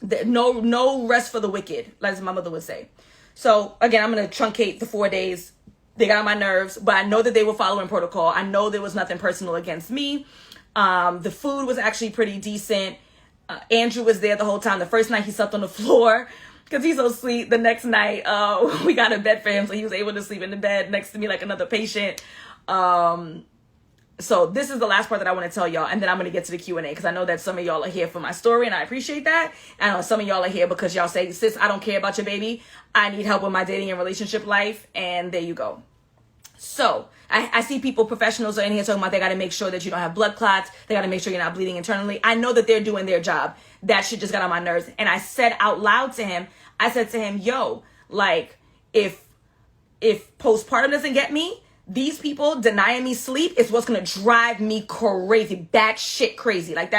Speaker 1: No rest for the wicked, as my mother would say. So again, I'm going to truncate the 4 days. They got on my nerves, but I know that they were following protocol. I know there was nothing personal against me. The food was actually pretty decent. Andrew was there the whole time. The first night he slept on the floor because he's so sweet. The next night, we got a bed for him, so he was able to sleep in the bed next to me like another patient. So this is the last part that I want to tell y'all, and then I'm going to get to the Q&A because I know that some of y'all are here for my story, and I appreciate that. I know some of y'all are here because y'all say, sis, I don't care about your baby. I need help with my dating and relationship life, and there you go. So I see people, professionals are in here talking about they got to make sure that you don't have blood clots. They got to make sure you're not bleeding internally. I know that they're doing their job. That shit just got on my nerves. And I said out loud to him, I said to him, yo, like, if postpartum doesn't get me, these people denying me sleep is what's going to drive me crazy, batshit crazy. Like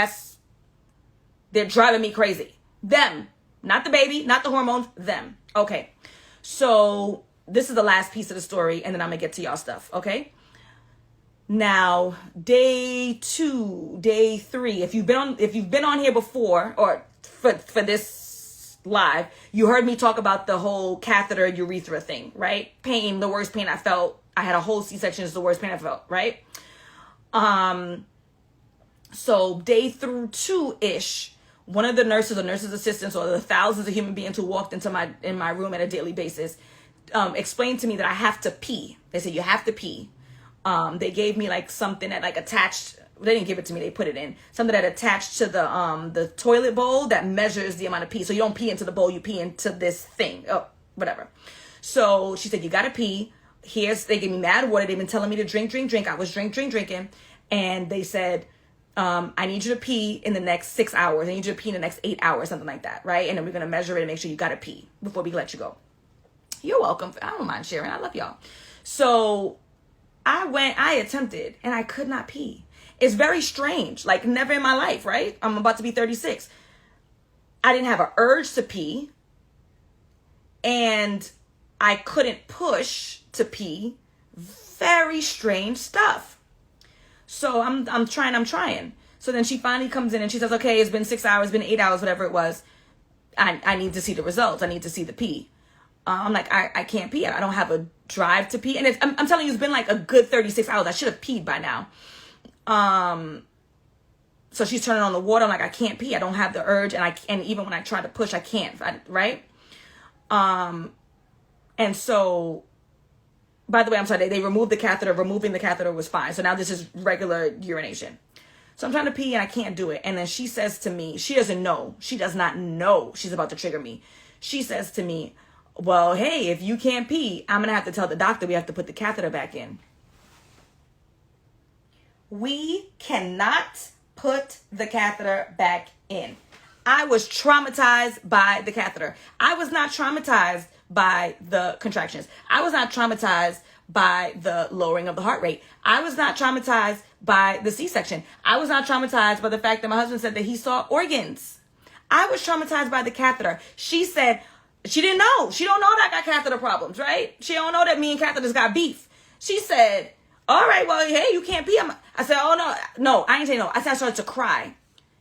Speaker 1: they're driving me crazy. Them, not the baby, not the hormones, them. Okay. So this is the last piece of the story, and then I'm going to get to y'all stuff. Okay. Now, day 2, day 3, if you've been on here before, or for this live, you heard me talk about the whole catheter urethra thing, right? Pain, the worst pain I felt. I had a whole C-section, is the worst pain I felt, right? So day through 2-ish, one of the nurses or nurses assistants or the thousands of human beings who walked into my room at a daily basis explained to me that I have to pee. They said, you have to pee. They gave me like something that like attached, they didn't give it to me, they put it in, something that attached to the toilet bowl that measures the amount of pee. So you don't pee into the bowl, you pee into this thing, whatever. So she said, you gotta pee. They gave me mad water. They've been telling me to drink. I was drinking. And they said, I need you to pee in the next 6 hours. I need you to pee in the next 8 hours, something like that, right? And then we're going to measure it and make sure you got to pee before we let you go. You're welcome. I don't mind sharing. I love y'all. So I attempted, and I could not pee. It's very strange. Like, never in my life, right? I'm about to be 36. I didn't have an urge to pee. And I couldn't push to pee. Very strange stuff. So I'm trying. So then she finally comes in and she says, okay, it's been 6 hours, been 8 hours, whatever it was. I need to see the results. I need to see the pee. I'm like, I can't pee. I don't have a drive to pee. And I'm telling you, it's been like a good 36 hours. I should have peed by now. So she's turning on the water. I'm like, I can't pee. I don't have the urge. And even when I try to push, I can't. Right? And so, by the way, I'm sorry, they removed the catheter. Removing the catheter was fine. So now this is regular urination. So I'm trying to pee and I can't do it. And then she says to me, she doesn't know. She does not know she's about to trigger me. She says to me, well, hey, if you can't pee, I'm going to have to tell the doctor we have to put the catheter back in. We cannot put the catheter back in. I was traumatized by the catheter. I was not traumatized by the contractions. I was not traumatized by the lowering of the heart rate. I was not traumatized by the C-section. I was not traumatized by the fact that my husband said that he saw organs. I was traumatized by the catheter. She said she didn't know. She don't know that I got catheter problems, right? She don't know that me and catheters got beef. She said, all right, well, hey, you can't pee. I said, oh, no, I ain't saying no. I said I started to cry.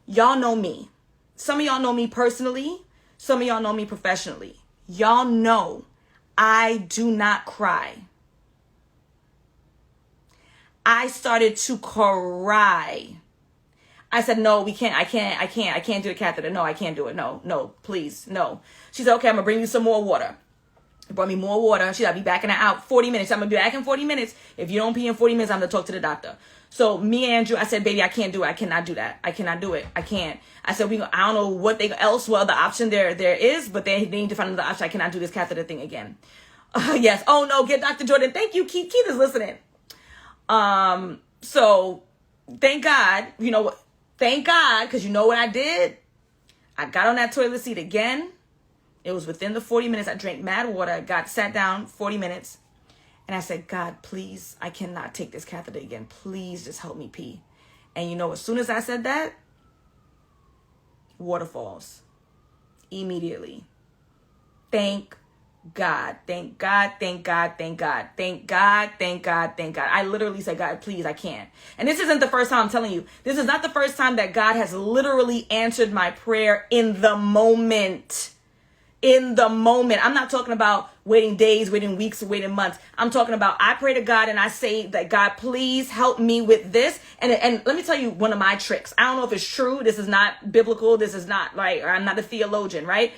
Speaker 1: Y'all know me. Some of y'all know me personally. Some of y'all know me professionally. Y'all know I do not cry. I started to cry. I said, no, we can't. I can't do a catheter. No, I can't do it. No, please, no. She said, okay, I'm gonna bring you some more water. Brought me more water. She said, I'll be back in an hour, 40 minutes. I'm going to be back in 40 minutes. If you don't pee in 40 minutes, I'm going to talk to the doctor. So me and Andrew, I said, baby, I can't do it. I cannot do that. I cannot do it. I can't. I said, I don't know what the option there is, but they need to find another option. I cannot do this catheter thing again. Yes. Oh no, get Dr. Jordan. Thank you. Keith is listening. So thank God, thank God, because you know what I did? I got on that toilet seat again. It was within the 40 minutes. I drank mad water, sat down 40 minutes. And I said, God, please, I cannot take this catheter again. Please just help me pee. And as soon as I said that, waterfalls. Immediately. Thank God. Thank God. Thank God. Thank God. Thank God. Thank God. Thank God. I literally said, God, please, I can't. And this isn't the first time I'm telling you. This is not the first time that God has literally answered my prayer in the moment. In the moment. I'm not talking about waiting days, waiting weeks, waiting months. I'm talking about I pray to God and I say that, God, please help me with this. And let me tell you one of my tricks. I don't know if it's true. This is not biblical. This is not right. Or I'm not a theologian, right?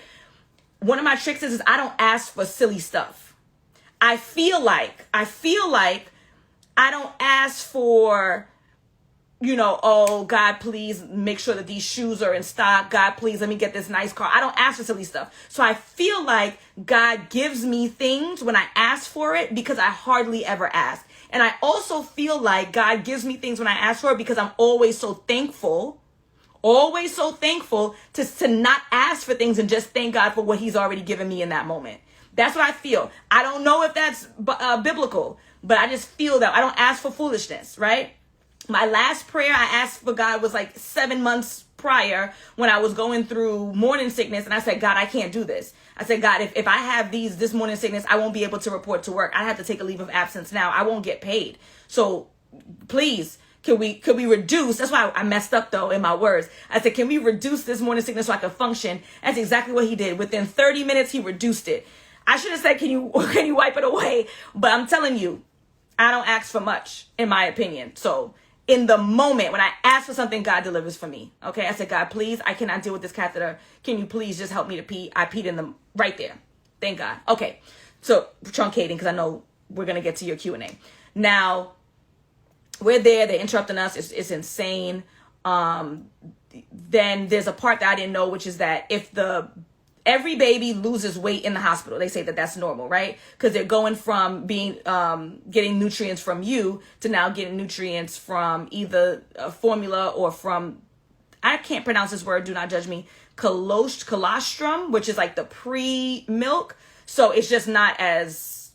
Speaker 1: One of my tricks is I don't ask for silly stuff. I feel like I don't ask for, oh, God, please make sure that these shoes are in stock. God, please let me get this nice car. I don't ask for silly stuff. So I feel like God gives me things when I ask for it because I hardly ever ask. And I also feel like God gives me things when I ask for it because I'm always so thankful to not ask for things and just thank God for what he's already given me in that moment. That's what I feel. I don't know if that's biblical, but I just feel that I don't ask for foolishness, right? My last prayer I asked for God was like 7 months prior when I was going through morning sickness. And I said, God, I can't do this. I said, God, if I have this morning sickness, I won't be able to report to work. I have to take a leave of absence now. I won't get paid. So please, could we reduce? That's why I messed up though in my words. I said, can we reduce this morning sickness so I can function? That's exactly what he did. Within 30 minutes, he reduced it. I should have said, can you wipe it away? But I'm telling you, I don't ask for much in my opinion. So in the moment when I ask for something, God delivers for me. Okay. I said, God, please, I cannot deal with this catheter. Can you please just help me to pee? I peed in them right there. Thank God. Okay. So truncating, because I know we're going to get to your Q&A. Now we're there. They're interrupting us. It's insane. Then there's a part that I didn't know, which is that if every baby loses weight in the hospital, they say that that's normal, right? Because they're going from getting nutrients from you to now getting nutrients from either formula or from, I can't pronounce this word, do not judge me, colostrum, which is like the pre-milk. So it's just not as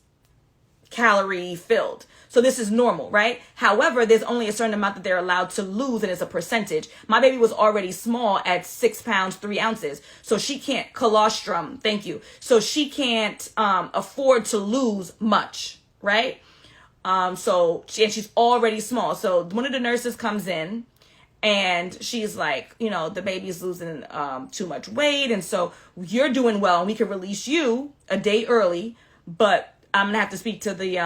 Speaker 1: calorie filled. So this is normal, right? However, there's only a certain amount that they're allowed to lose, and it's a percentage. My baby was already small at 6 pounds, 3 ounces. So she can't, colostrum, thank you. So she can't afford to lose much, right? And she's already small. So one of the nurses comes in and she's like, the baby's losing too much weight. And so you're doing well and we can release you a day early, but I'm going to have to speak to the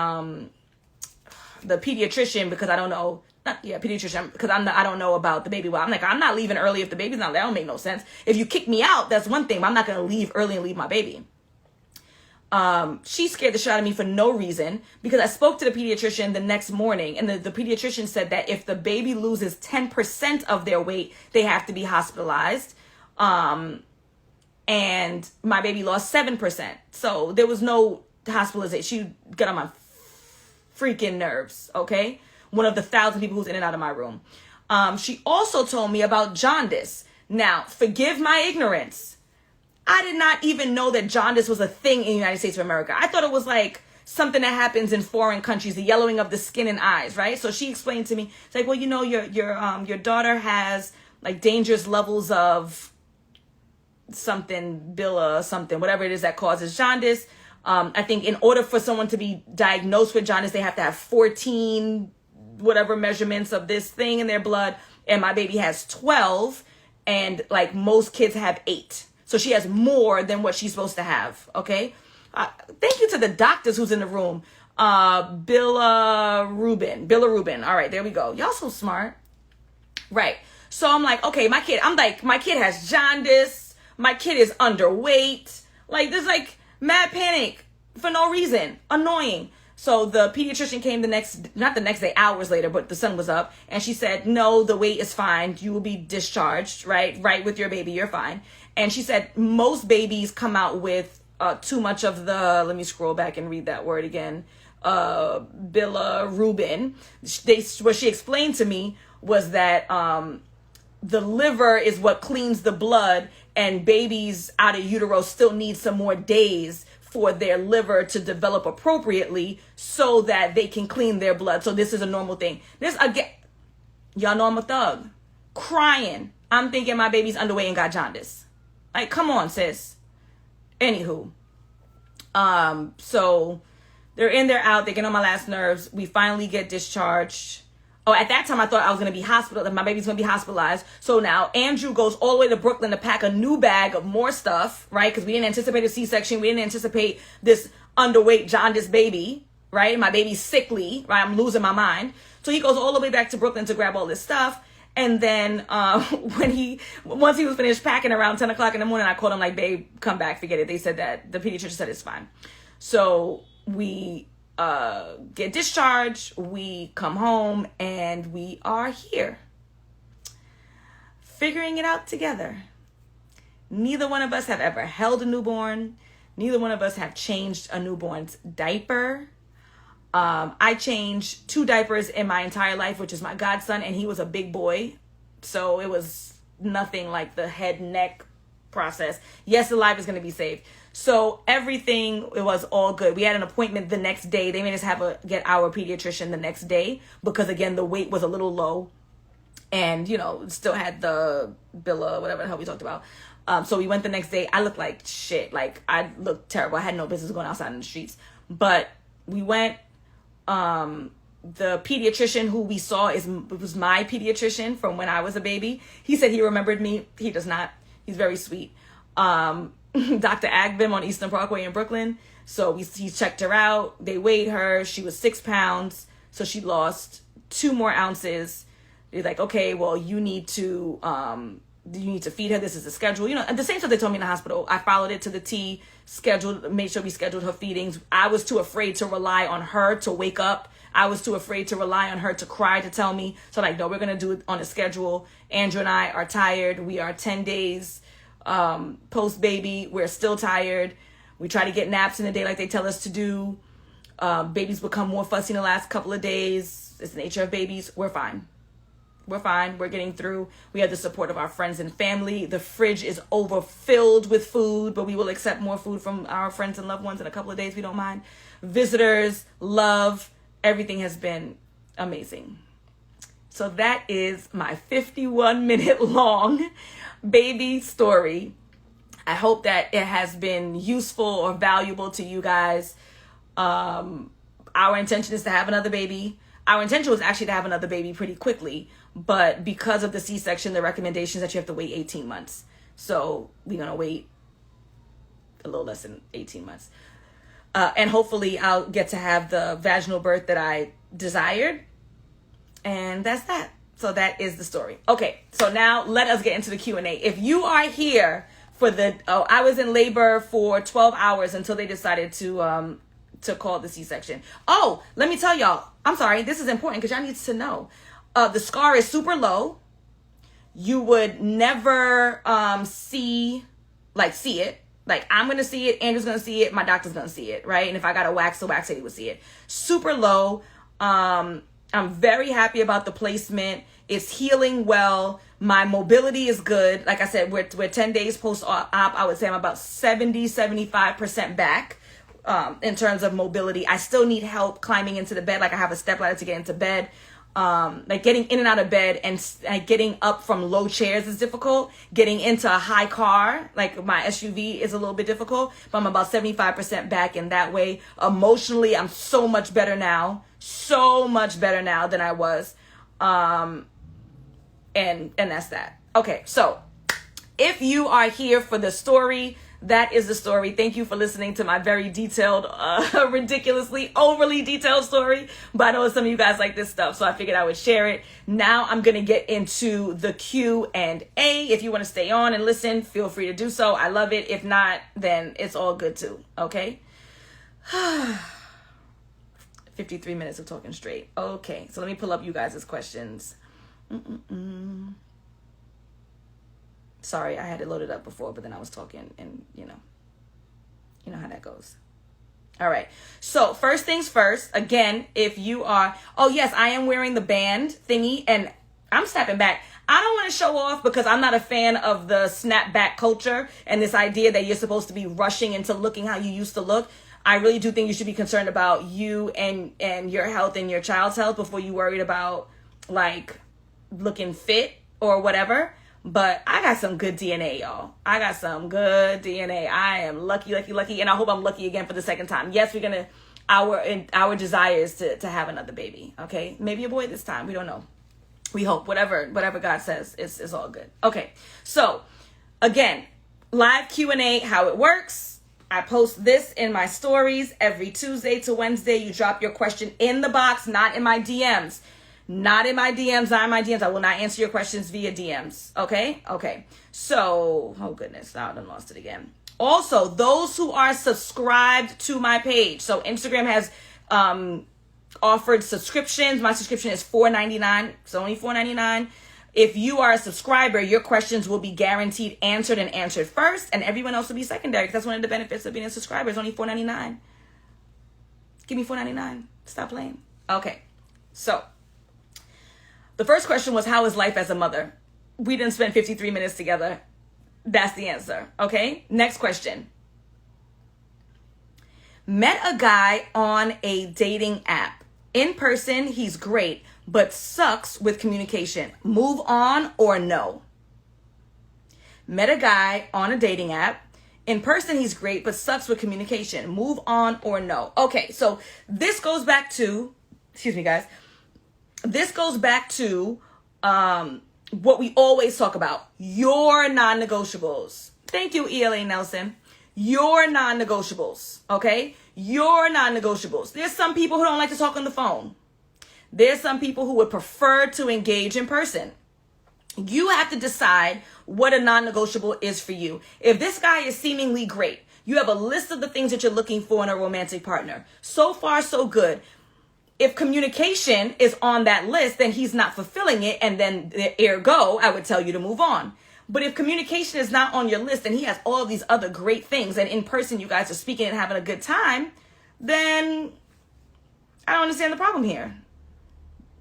Speaker 1: pediatrician because I don't know, pediatrician, because I don't know about the baby well. I'm like, I'm not leaving early if the baby's not there. That don't make no sense. If you kick me out, that's one thing, but I'm not going to leave early and leave my baby. She scared the shit out of me for no reason because I spoke to the pediatrician the next morning and the pediatrician said that if the baby loses 10% of their weight, they have to be hospitalized. And my baby lost 7%. So there was no hospitalization. She got on my freaking nerves, okay? One of the 1,000 people who's in and out of my room. She also told me about jaundice. Now, forgive my ignorance. I did not even know that jaundice was a thing in the United States of America. I thought it was like something that happens in foreign countries, the yellowing of the skin and eyes, right? So she explained to me, it's like, well, your daughter has like dangerous levels of something, Billa, something, whatever it is that causes jaundice. I think in order for someone to be diagnosed with jaundice, they have to have 14 whatever measurements of this thing in their blood. And my baby has 12 and like most kids have 8. So she has more than what she's supposed to have. Okay. Thank you to the doctors who's in the room. Billa Rubin. All right, there we go. Y'all so smart. Right. So I'm like, okay, my kid has jaundice. My kid is underweight. Like there's like mad panic for no reason. Annoying. So the pediatrician came not the next day, hours later, but the sun was up. And she said, no, the weight is fine. You will be discharged, right with your baby. You're fine. And she said most babies come out with too much of the, let me scroll back and read that word again, bilirubin. What she explained to me was that the liver is what cleans the blood, and babies out of utero still need some more days for their liver to develop appropriately so that they can clean their blood. So this is a normal thing. This, again, y'all know I'm a thug. Crying. I'm thinking my baby's underweight and got jaundice. Like, come on, sis. Anywho. So they're in, they're out. They get on my last nerves. We finally get discharged. Oh, at that time, I thought I was going to be hospitalized. My baby's going to be hospitalized. So now Andrew goes all the way to Brooklyn to pack a new bag of more stuff, right? Because we didn't anticipate a C-section. We didn't anticipate this underweight, jaundiced baby, right? My baby's sickly, right? I'm losing my mind. So he goes all the way back to Brooklyn to grab all this stuff. And then once he was finished packing around 10 o'clock in the morning, I called him like, babe, come back, forget it. They said that the pediatrician said it's fine. So we get discharged, we come home, and we are here figuring it out together. Neither one of us have ever held a newborn. Neither one of us have changed a newborn's diaper. I changed 2 diapers in my entire life, which is my godson, and he was a big boy, so it was nothing like the head neck process. Yes, the life is going to be saved. So everything, it was all good. We had an appointment the next day. They made us get our pediatrician the next day because, again, the weight was a little low and, still had the Billa, whatever the hell we talked about. So we went the next day. I looked like shit. Like, I looked terrible. I had no business going outside in the streets. But we went. The pediatrician who we saw was my pediatrician from when I was a baby. He said he remembered me. He does not. He's very sweet. Dr. Agbim on Eastern Parkway in Brooklyn. So he checked her out. They weighed her. She was 6 pounds. So she lost 2 more ounces. They're like, okay, well, you need to feed her. This is the schedule. The same stuff they told me in the hospital. I followed it to the T, made sure we scheduled her feedings. I was too afraid to rely on her to wake up. I was too afraid to rely on her to cry to tell me. So no, we're going to do it on a schedule. Andrew and I are tired. We are 10 days post-baby. We're still tired. We try to get naps in the day like they tell us to do. Babies become more fussy in the last couple of days. It's the nature of babies. We're fine. We're fine. We're getting through. We have the support of our friends and family. The fridge is overfilled with food, but we will accept more food from our friends and loved ones in a couple of days. We don't mind. Visitors, love, everything has been amazing. So that is my 51-minute long baby story. I hope that it has been useful or valuable to you guys. Our intention is to have another baby. Our intention was actually to have another baby pretty quickly, but because of the C-section, the recommendation is that you have to wait 18 months. So we're going to wait a little less than 18 months. And hopefully I'll get to have the vaginal birth that I desired. And that's that. So that is the story. Okay, so now let us get into the Q&A. If you are here for I was in labor for 12 hours until they decided to call the C-section. Oh, let me tell y'all. I'm sorry. This is important because y'all need to know. The scar is super low. You would never see it. Like, I'm going to see it. Andrew's going to see it. My doctor's going to see it, right? And if I got to wax, the wax lady would see it. Super low. I'm very happy about the placement. It's healing well. My mobility is good. Like I said, we're 10 days post-op. I would say I'm about 75% back. In terms of mobility. I still need help climbing into the bed. Like, I have a stepladder to get into bed. Like, getting in and out of bed and getting up from low chairs is difficult. Getting into a high car, like my SUV, is a little bit difficult. But I'm about 75% back in that way. Emotionally, I'm so much better now. So much better now than I was. And that's that. Okay, so if you are here for the story, that is the story. Thank you for listening to my very detailed, ridiculously overly detailed story. But I know some of you guys like this stuff, so I figured I would share it. Now I'm going to get into the Q&A. If you want to stay on and listen, feel free to do so. I love it. If not, then it's all good too. Okay? 53 minutes of talking straight. Okay, so let me pull up you guys' questions. Sorry, I had it loaded up before, but then I was talking and you know how that goes. All right. So first things first, again, if you are, oh yes, I am wearing the band thingy and I'm snapping back. I don't want to show off because I'm not a fan of the snap back culture and this idea that you're supposed to be rushing into looking how you used to look. I really do think you should be concerned about you and your health and your child's health before you worried about like looking fit or whatever. But I got some good DNA, y'all. I got some good DNA. I am lucky, and I hope I'm lucky again for the second time. Yes, we're gonna, our desire is to have another baby. Okay, maybe a boy this time. We don't know. We hope. Whatever God says is all good. Okay, so again, live Q&A. How it works? I post this in my stories every Tuesday to Wednesday. You drop your question in the box, not in my DMs. Not in my DMs, not in my DMs. I will not answer your questions via DMs. Okay? Okay. So, oh goodness, now I done lost it again. Also, those who are subscribed to my page. So Instagram has offered subscriptions. My subscription is $4.99. It's only $4.99. If you are a subscriber, your questions will be guaranteed answered and answered first, and everyone else will be secondary. Because that's one of the benefits of being a subscriber. It's only $4.99. Give me $4.99. Stop playing. Okay. So the first question was, how is life as a mother? We didn't spend 53 minutes together. That's the answer. Okay. Next question. Met a guy on a dating app. In person, he's great, but sucks with communication. Move on or no? Met a guy on a dating app. In person, he's great, but sucks with communication. Move on or no? Okay. So this goes back to, excuse me, guys. This goes back to what we always talk about, your non-negotiables. Thank you, ELA Nelson. Your non-negotiables, okay? Your non-negotiables. There's some people who don't like to talk on the phone. There's some people who would prefer to engage in person. You have to decide what a non-negotiable is for you. If this guy is seemingly great, you have a list of the things that you're looking for in a romantic partner. So far, so good. If communication is on that list, then he's not fulfilling it, and then ergo, I would tell you to move on. But if communication is not on your list and he has all of these other great things, and in person you guys are speaking and having a good time, then I don't understand the problem here.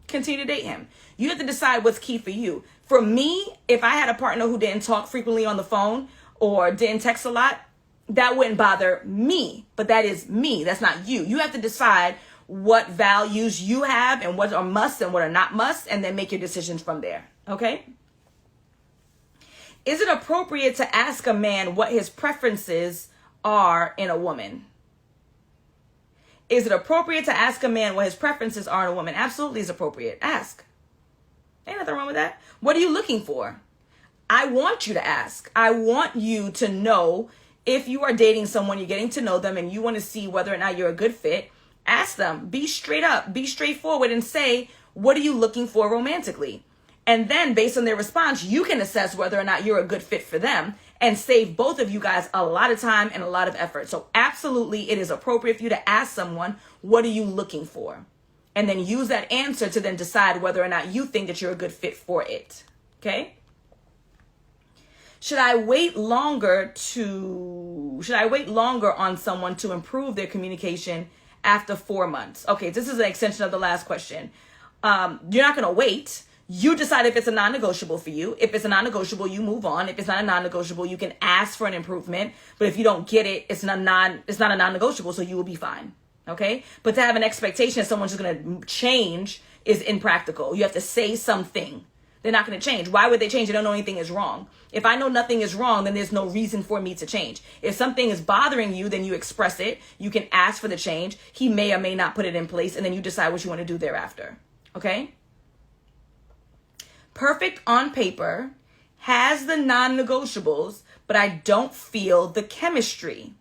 Speaker 1: Continue to date him. You have to decide what's key for you. For me, if I had a partner who didn't talk frequently on the phone or didn't text a lot, that wouldn't bother me. But that is me. That's not you. You have to decide what values you have and what are must and what are not must, and then make your decisions from there. Okay? Is it appropriate to ask a man what his preferences are in a woman? Is it appropriate to ask a man what his preferences are in a woman? Absolutely is appropriate. Ask. Ain't nothing wrong with that. What are you looking for? I want you to ask. I want you to know if you are dating someone, you're getting to know them, and you want to see whether or not you're a good fit. Ask them, be straight up, be straightforward, and say, what are you looking for romantically? And then based on their response, you can assess whether or not you're a good fit for them and save both of you guys a lot of time and a lot of effort. So absolutely, it is appropriate for you to ask someone, what are you looking for? And then use that answer to then decide whether or not you think that you're a good fit for it. Okay? Should I wait longer on someone to improve their communication after 4 months? Okay, this is an extension of the last question. You're not going to wait. You decide if it's a non-negotiable for you. If it's a non-negotiable, you move on. If it's not a non-negotiable, you can ask for an improvement. But if you don't get it, it's not a non-negotiable, so you will be fine. Okay? But to have an expectation that someone's just going to change is impractical. You have to say something. They're not going to change. Why would they change? They don't know anything is wrong. If I know nothing is wrong, then there's no reason for me to change. If something is bothering you, then you express it. You can ask for the change. He may or may not put it in place, and then you decide what you want to do thereafter. Okay? Perfect on paper, has the non-negotiables, but I don't feel the chemistry.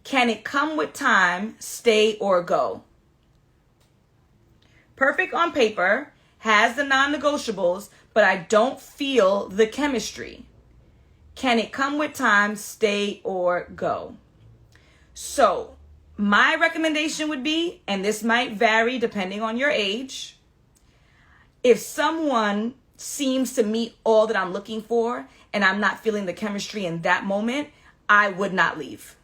Speaker 1: Can it come with time, stay or go? Perfect on paper, has the non-negotiables, but I don't feel the chemistry. Can it come with time, stay or go? So My recommendation would be, and this might vary depending on your age, if someone seems to meet all that I'm looking for and I'm not feeling the chemistry in that moment, I would not leave.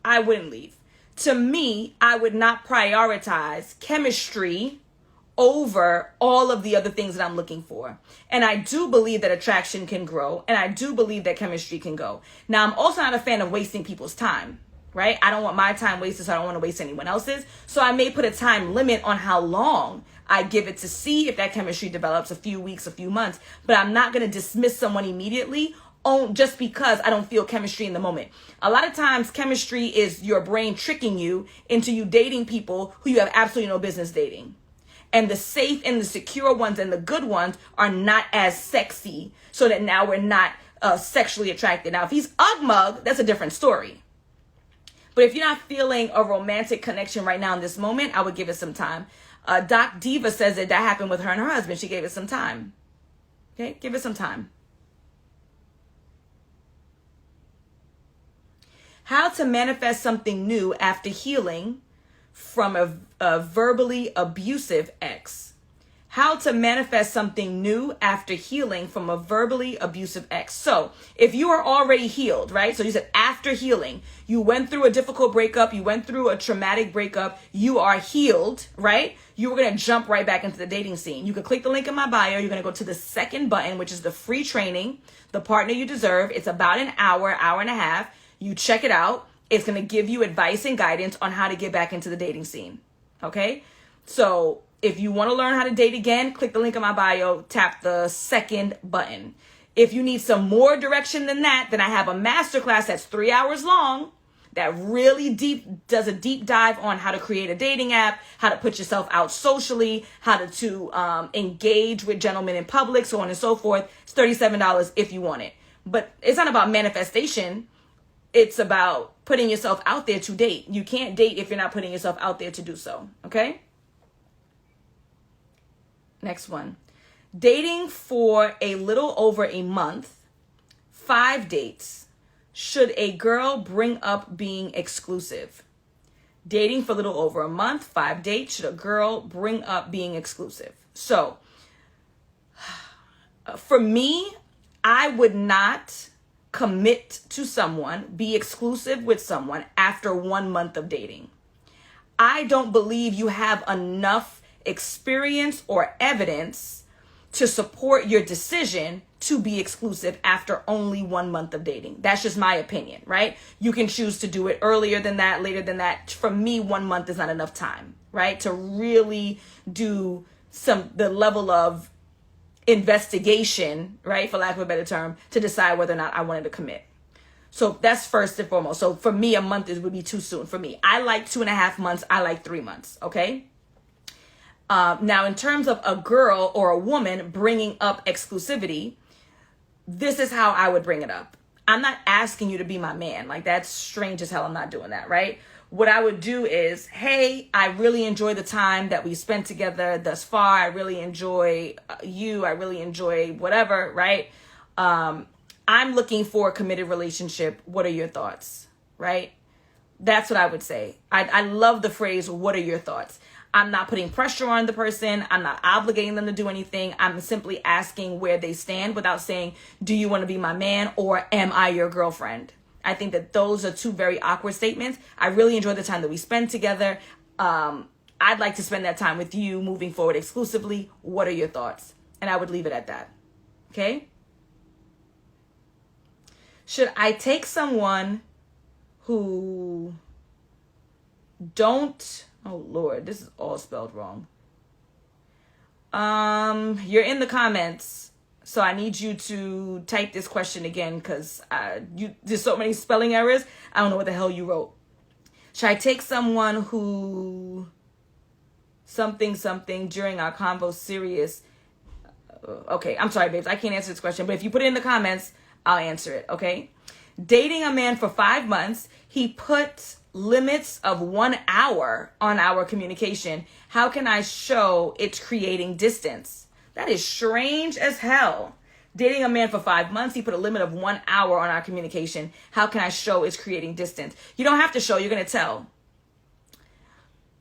Speaker 1: I wouldn't leave. To me, I would not prioritize chemistry over all of the other things that I'm looking for. And I do believe that attraction can grow, and I do believe that chemistry can go. Now, I'm also not a fan of wasting people's time, right? I don't want my time wasted, so I don't want to waste anyone else's. So I may put a time limit on how long I give it to see if that chemistry develops, a few weeks, a few months. But I'm not going to dismiss someone immediately just because I don't feel chemistry in the moment. A lot of times chemistry is your brain tricking you into you dating people who you have absolutely no business dating. And the safe and the secure ones and the good ones are not as sexy, so that now we're not sexually attracted. Now, if he's ugmug, that's a different story. But if you're not feeling a romantic connection right now in this moment, I would give it some time. Doc Diva says that happened with her and her husband. She gave it some time. Okay, give it some time. How to manifest something new after healing from a verbally abusive ex. How to manifest something new after healing from a verbally abusive ex. So if you are already healed, right? So you said after healing, you went through a difficult breakup, you went through a traumatic breakup, you are healed, right? You were going to jump right back into the dating scene. You can click the link in my bio. You're going to go to the second button, which is the free training, The Partner You Deserve. It's about an hour, hour and a half. You check it out. It's going to give you advice and guidance on how to get back into the dating scene. Okay? So if you want to learn how to date again, click the link in my bio, tap the second button. If you need some more direction than that, then I have a masterclass that's 3 hours long that really does a deep dive on how to create a dating app, how to put yourself out socially, how to engage with gentlemen in public, so on and so forth. It's $37 if you want it. But it's not about manifestation. It's about putting yourself out there to date. You can't date if you're not putting yourself out there to do so. Okay? Next one. Dating for a little over a month, 5 dates. Should a girl bring up being exclusive? Dating for a little over a month, 5 dates. Should a girl bring up being exclusive? So, for me, I would not commit to someone, be exclusive with someone after 1 month of dating. I don't believe you have enough experience or evidence to support your decision to be exclusive after only 1 month of dating. That's just my opinion, right? You can choose to do it earlier than that, later than that. For me, 1 month is not enough time, right? To really do the level of investigation, right, for lack of a better term, to decide whether or not I wanted to commit. So that's first and foremost. So for me, a month would be too soon for me. I like 2.5 months. I like 3 months. Okay. Now, in terms of a girl or a woman bringing up exclusivity, this is how I would bring it up. I'm not asking you to be my man. Like, that's strange as hell. I'm not doing that, right? What I would do is, hey, I really enjoy the time that we spent together thus far. I really enjoy you. I really enjoy whatever, right? I'm looking for a committed relationship. What are your thoughts, right? That's what I would say. I love the phrase, what are your thoughts? I'm not putting pressure on the person. I'm not obligating them to do anything. I'm simply asking where they stand without saying, do you want to be my man or am I your girlfriend? I think that those are two very awkward statements. I really enjoy the time that we spend together. I'd like to spend that time with you moving forward exclusively. What are your thoughts? And I would leave it at that. Okay? Should I take someone who don't... Oh, Lord, this is all spelled wrong. You're in the comments, so I need you to type this question again because there's so many spelling errors. I don't know what the hell you wrote. Should I take someone who something during our convo serious? Okay, I'm sorry, babes. I can't answer this question, but if you put it in the comments, I'll answer it, okay? Dating a man for 5 months, he put limits of 1 hour on our communication. How can I show it's creating distance? That is strange as hell Dating a man for 5 months, he put a limit of 1 hour on our communication. How can I show it's creating distance? You don't have to show, you're going to tell.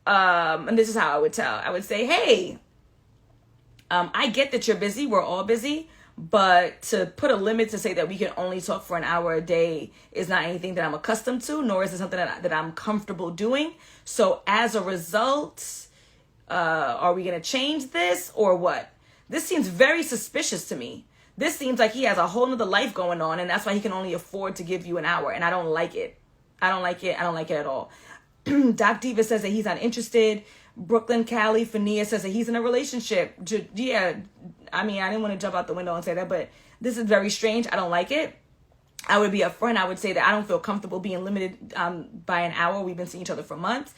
Speaker 1: And this is how I would tell. I would say, hey, I get that you're busy. We're all busy. But to put a limit to say that we can only talk for an hour a day is not anything that I'm accustomed to, nor is it something that I'm comfortable doing. So as a result, are we going to change this or what? This seems very suspicious to me. This seems like he has a whole nother life going on, and that's why he can only afford to give you an hour. And I don't like it. I don't like it. I don't like it at all. Doc Diva says that he's not interested. Brooklyn Cali Fania says that he's in a relationship. Yeah, I mean, I didn't want to jump out the window and say that, but this is very strange. I don't like it. I would be upfront. I would say that I don't feel comfortable being limited by an hour. We've been seeing each other for months.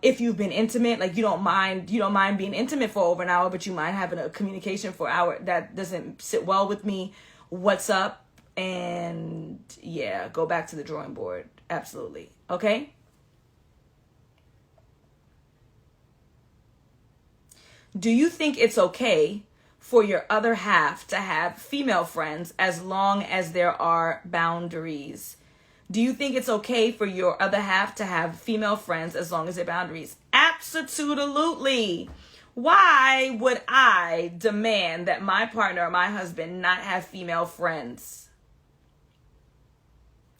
Speaker 1: If you've been intimate, like you don't mind being intimate for over an hour, but you mind having a communication for an hour, that doesn't sit well with me. What's up? And yeah, go back to the drawing board. Absolutely. Okay. Do you think it's okay for your other half to have female friends as long as there are boundaries? Do you think it's okay for your other half to have female friends as long as there are boundaries? Absolutely. Why would I demand that my partner or my husband not have female friends?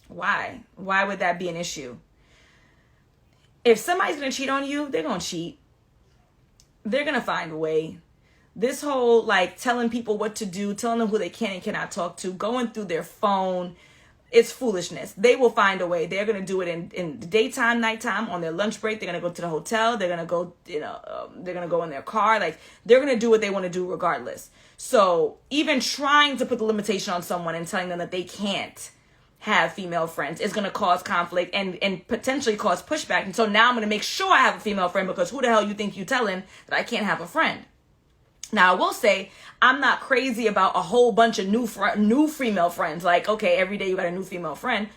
Speaker 1: Why? Why would that be an issue? If somebody's going to cheat on you, they're going to cheat. They're going to find a way. This whole like telling people what to do, telling them who they can and cannot talk to, going through their phone, it's foolishness. They will find a way. They're going to do it in the daytime, nighttime, on their lunch break. They're going to go to the hotel. They're going to go, they're going to go in their car. Like they're going to do what they want to do regardless. So even trying to put the limitation on someone and telling them that they can't have female friends is going to cause conflict and potentially cause pushback. And so now I'm going to make sure I have a female friend, because who the hell you think you telling that I can't have a friend? Now, I will say I'm not crazy about a whole bunch of new female friends. Like, okay, every day you got a new female friend.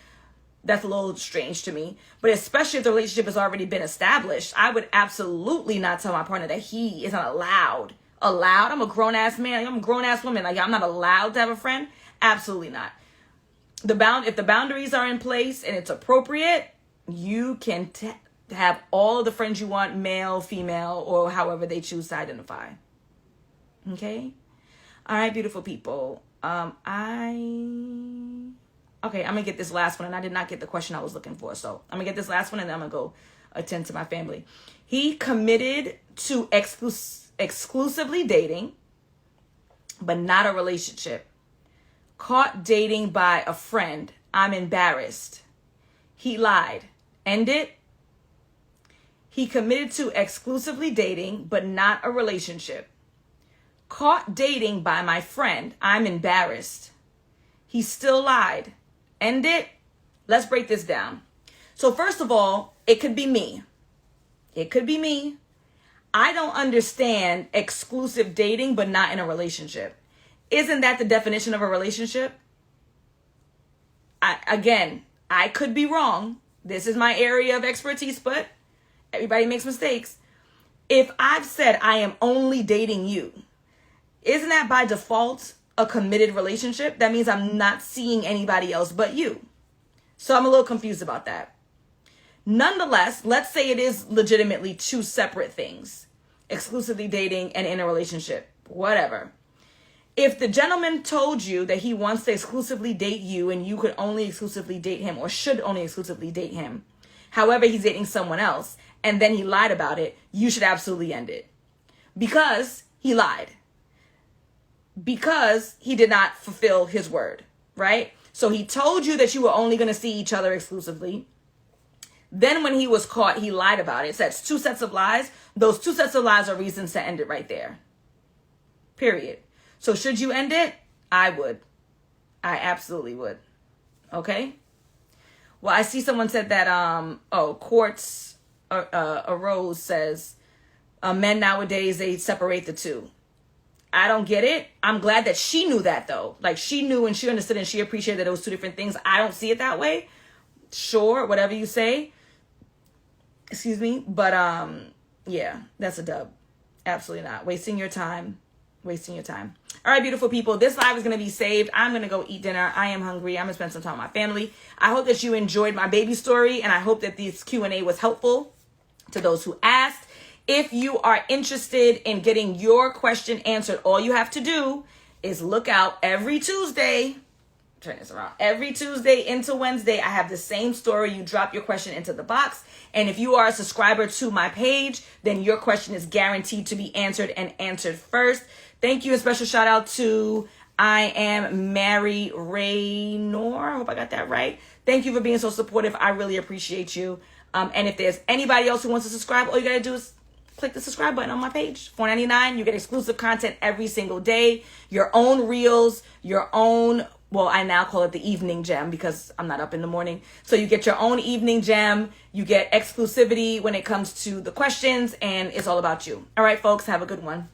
Speaker 1: That's a little strange to me. But especially if the relationship has already been established, I would absolutely not tell my partner that he is not allowed. I'm a grown-ass man. I'm a grown-ass woman. Like, I'm not allowed to have a friend. Absolutely not. If the boundaries are in place and it's appropriate, you can have all of the friends you want, male, female, or however they choose to identify. Okay? All right, beautiful people. Okay, I'm going to get this last one, and I did not get the question I was looking for. So I'm going to get this last one, and then I'm going to go attend to my family. He committed to exclusively dating, but not a relationship. Caught dating by a friend. I'm embarrassed. He lied. End it. He committed to exclusively dating, but not a relationship. Caught dating by my friend. I'm embarrassed. He still lied. End it. Let's break this down. So first of all, it could be me. It could be me. I don't understand exclusive dating, but not in a relationship. Isn't that the definition of a relationship? I could be wrong. This is my area of expertise, but everybody makes mistakes. If I've said I am only dating you, isn't that by default a committed relationship? That means I'm not seeing anybody else but you. So I'm a little confused about that. Nonetheless, let's say it is legitimately two separate things. Exclusively dating and in a relationship. Whatever. If the gentleman told you that he wants to exclusively date you and you could only exclusively date him or should only exclusively date him, however, he's dating someone else, and then he lied about it, you should absolutely end it. Because he lied. Because he did not fulfill his word, right? So he told you that you were only going to see each other exclusively. Then when he was caught, he lied about it. So that's two sets of lies. Those two sets of lies are reasons to end it right there. Period. So should you end it? I would. I absolutely would. Okay? Well, I see someone said that, Quartz Arose says, men nowadays, they separate the two. I don't get it. I'm glad that she knew that, though. Like, she knew and she understood and she appreciated that it was two different things. I don't see it that way. Sure, whatever you say. Excuse me. But, yeah, that's a dub. Absolutely not. Wasting your time. wasting your time. All right, beautiful people, this live is going to be saved. I'm going to go eat dinner. I am hungry. I'm going to spend some time with my family. I hope that you enjoyed my baby story, and I hope that this Q&A was helpful to those who asked. If you are interested in getting your question answered, all you have to do is look out every Tuesday. Turn this around. Every Tuesday into Wednesday, I have the same story. You drop your question into the box. And if you are a subscriber to my page, then your question is guaranteed to be answered and answered first. Thank you. A special shout out to I am Mary Raynor. I hope I got that right. Thank you for being so supportive. I really appreciate you. And if there's anybody else who wants to subscribe, all you got to do is click the subscribe button on my page. $4.99. You get exclusive content every single day. Your own reels, your own, well, I now call it the evening gem because I'm not up in the morning. So you get your own evening gem. You get exclusivity when it comes to the questions, and it's all about you. All right, folks, have a good one.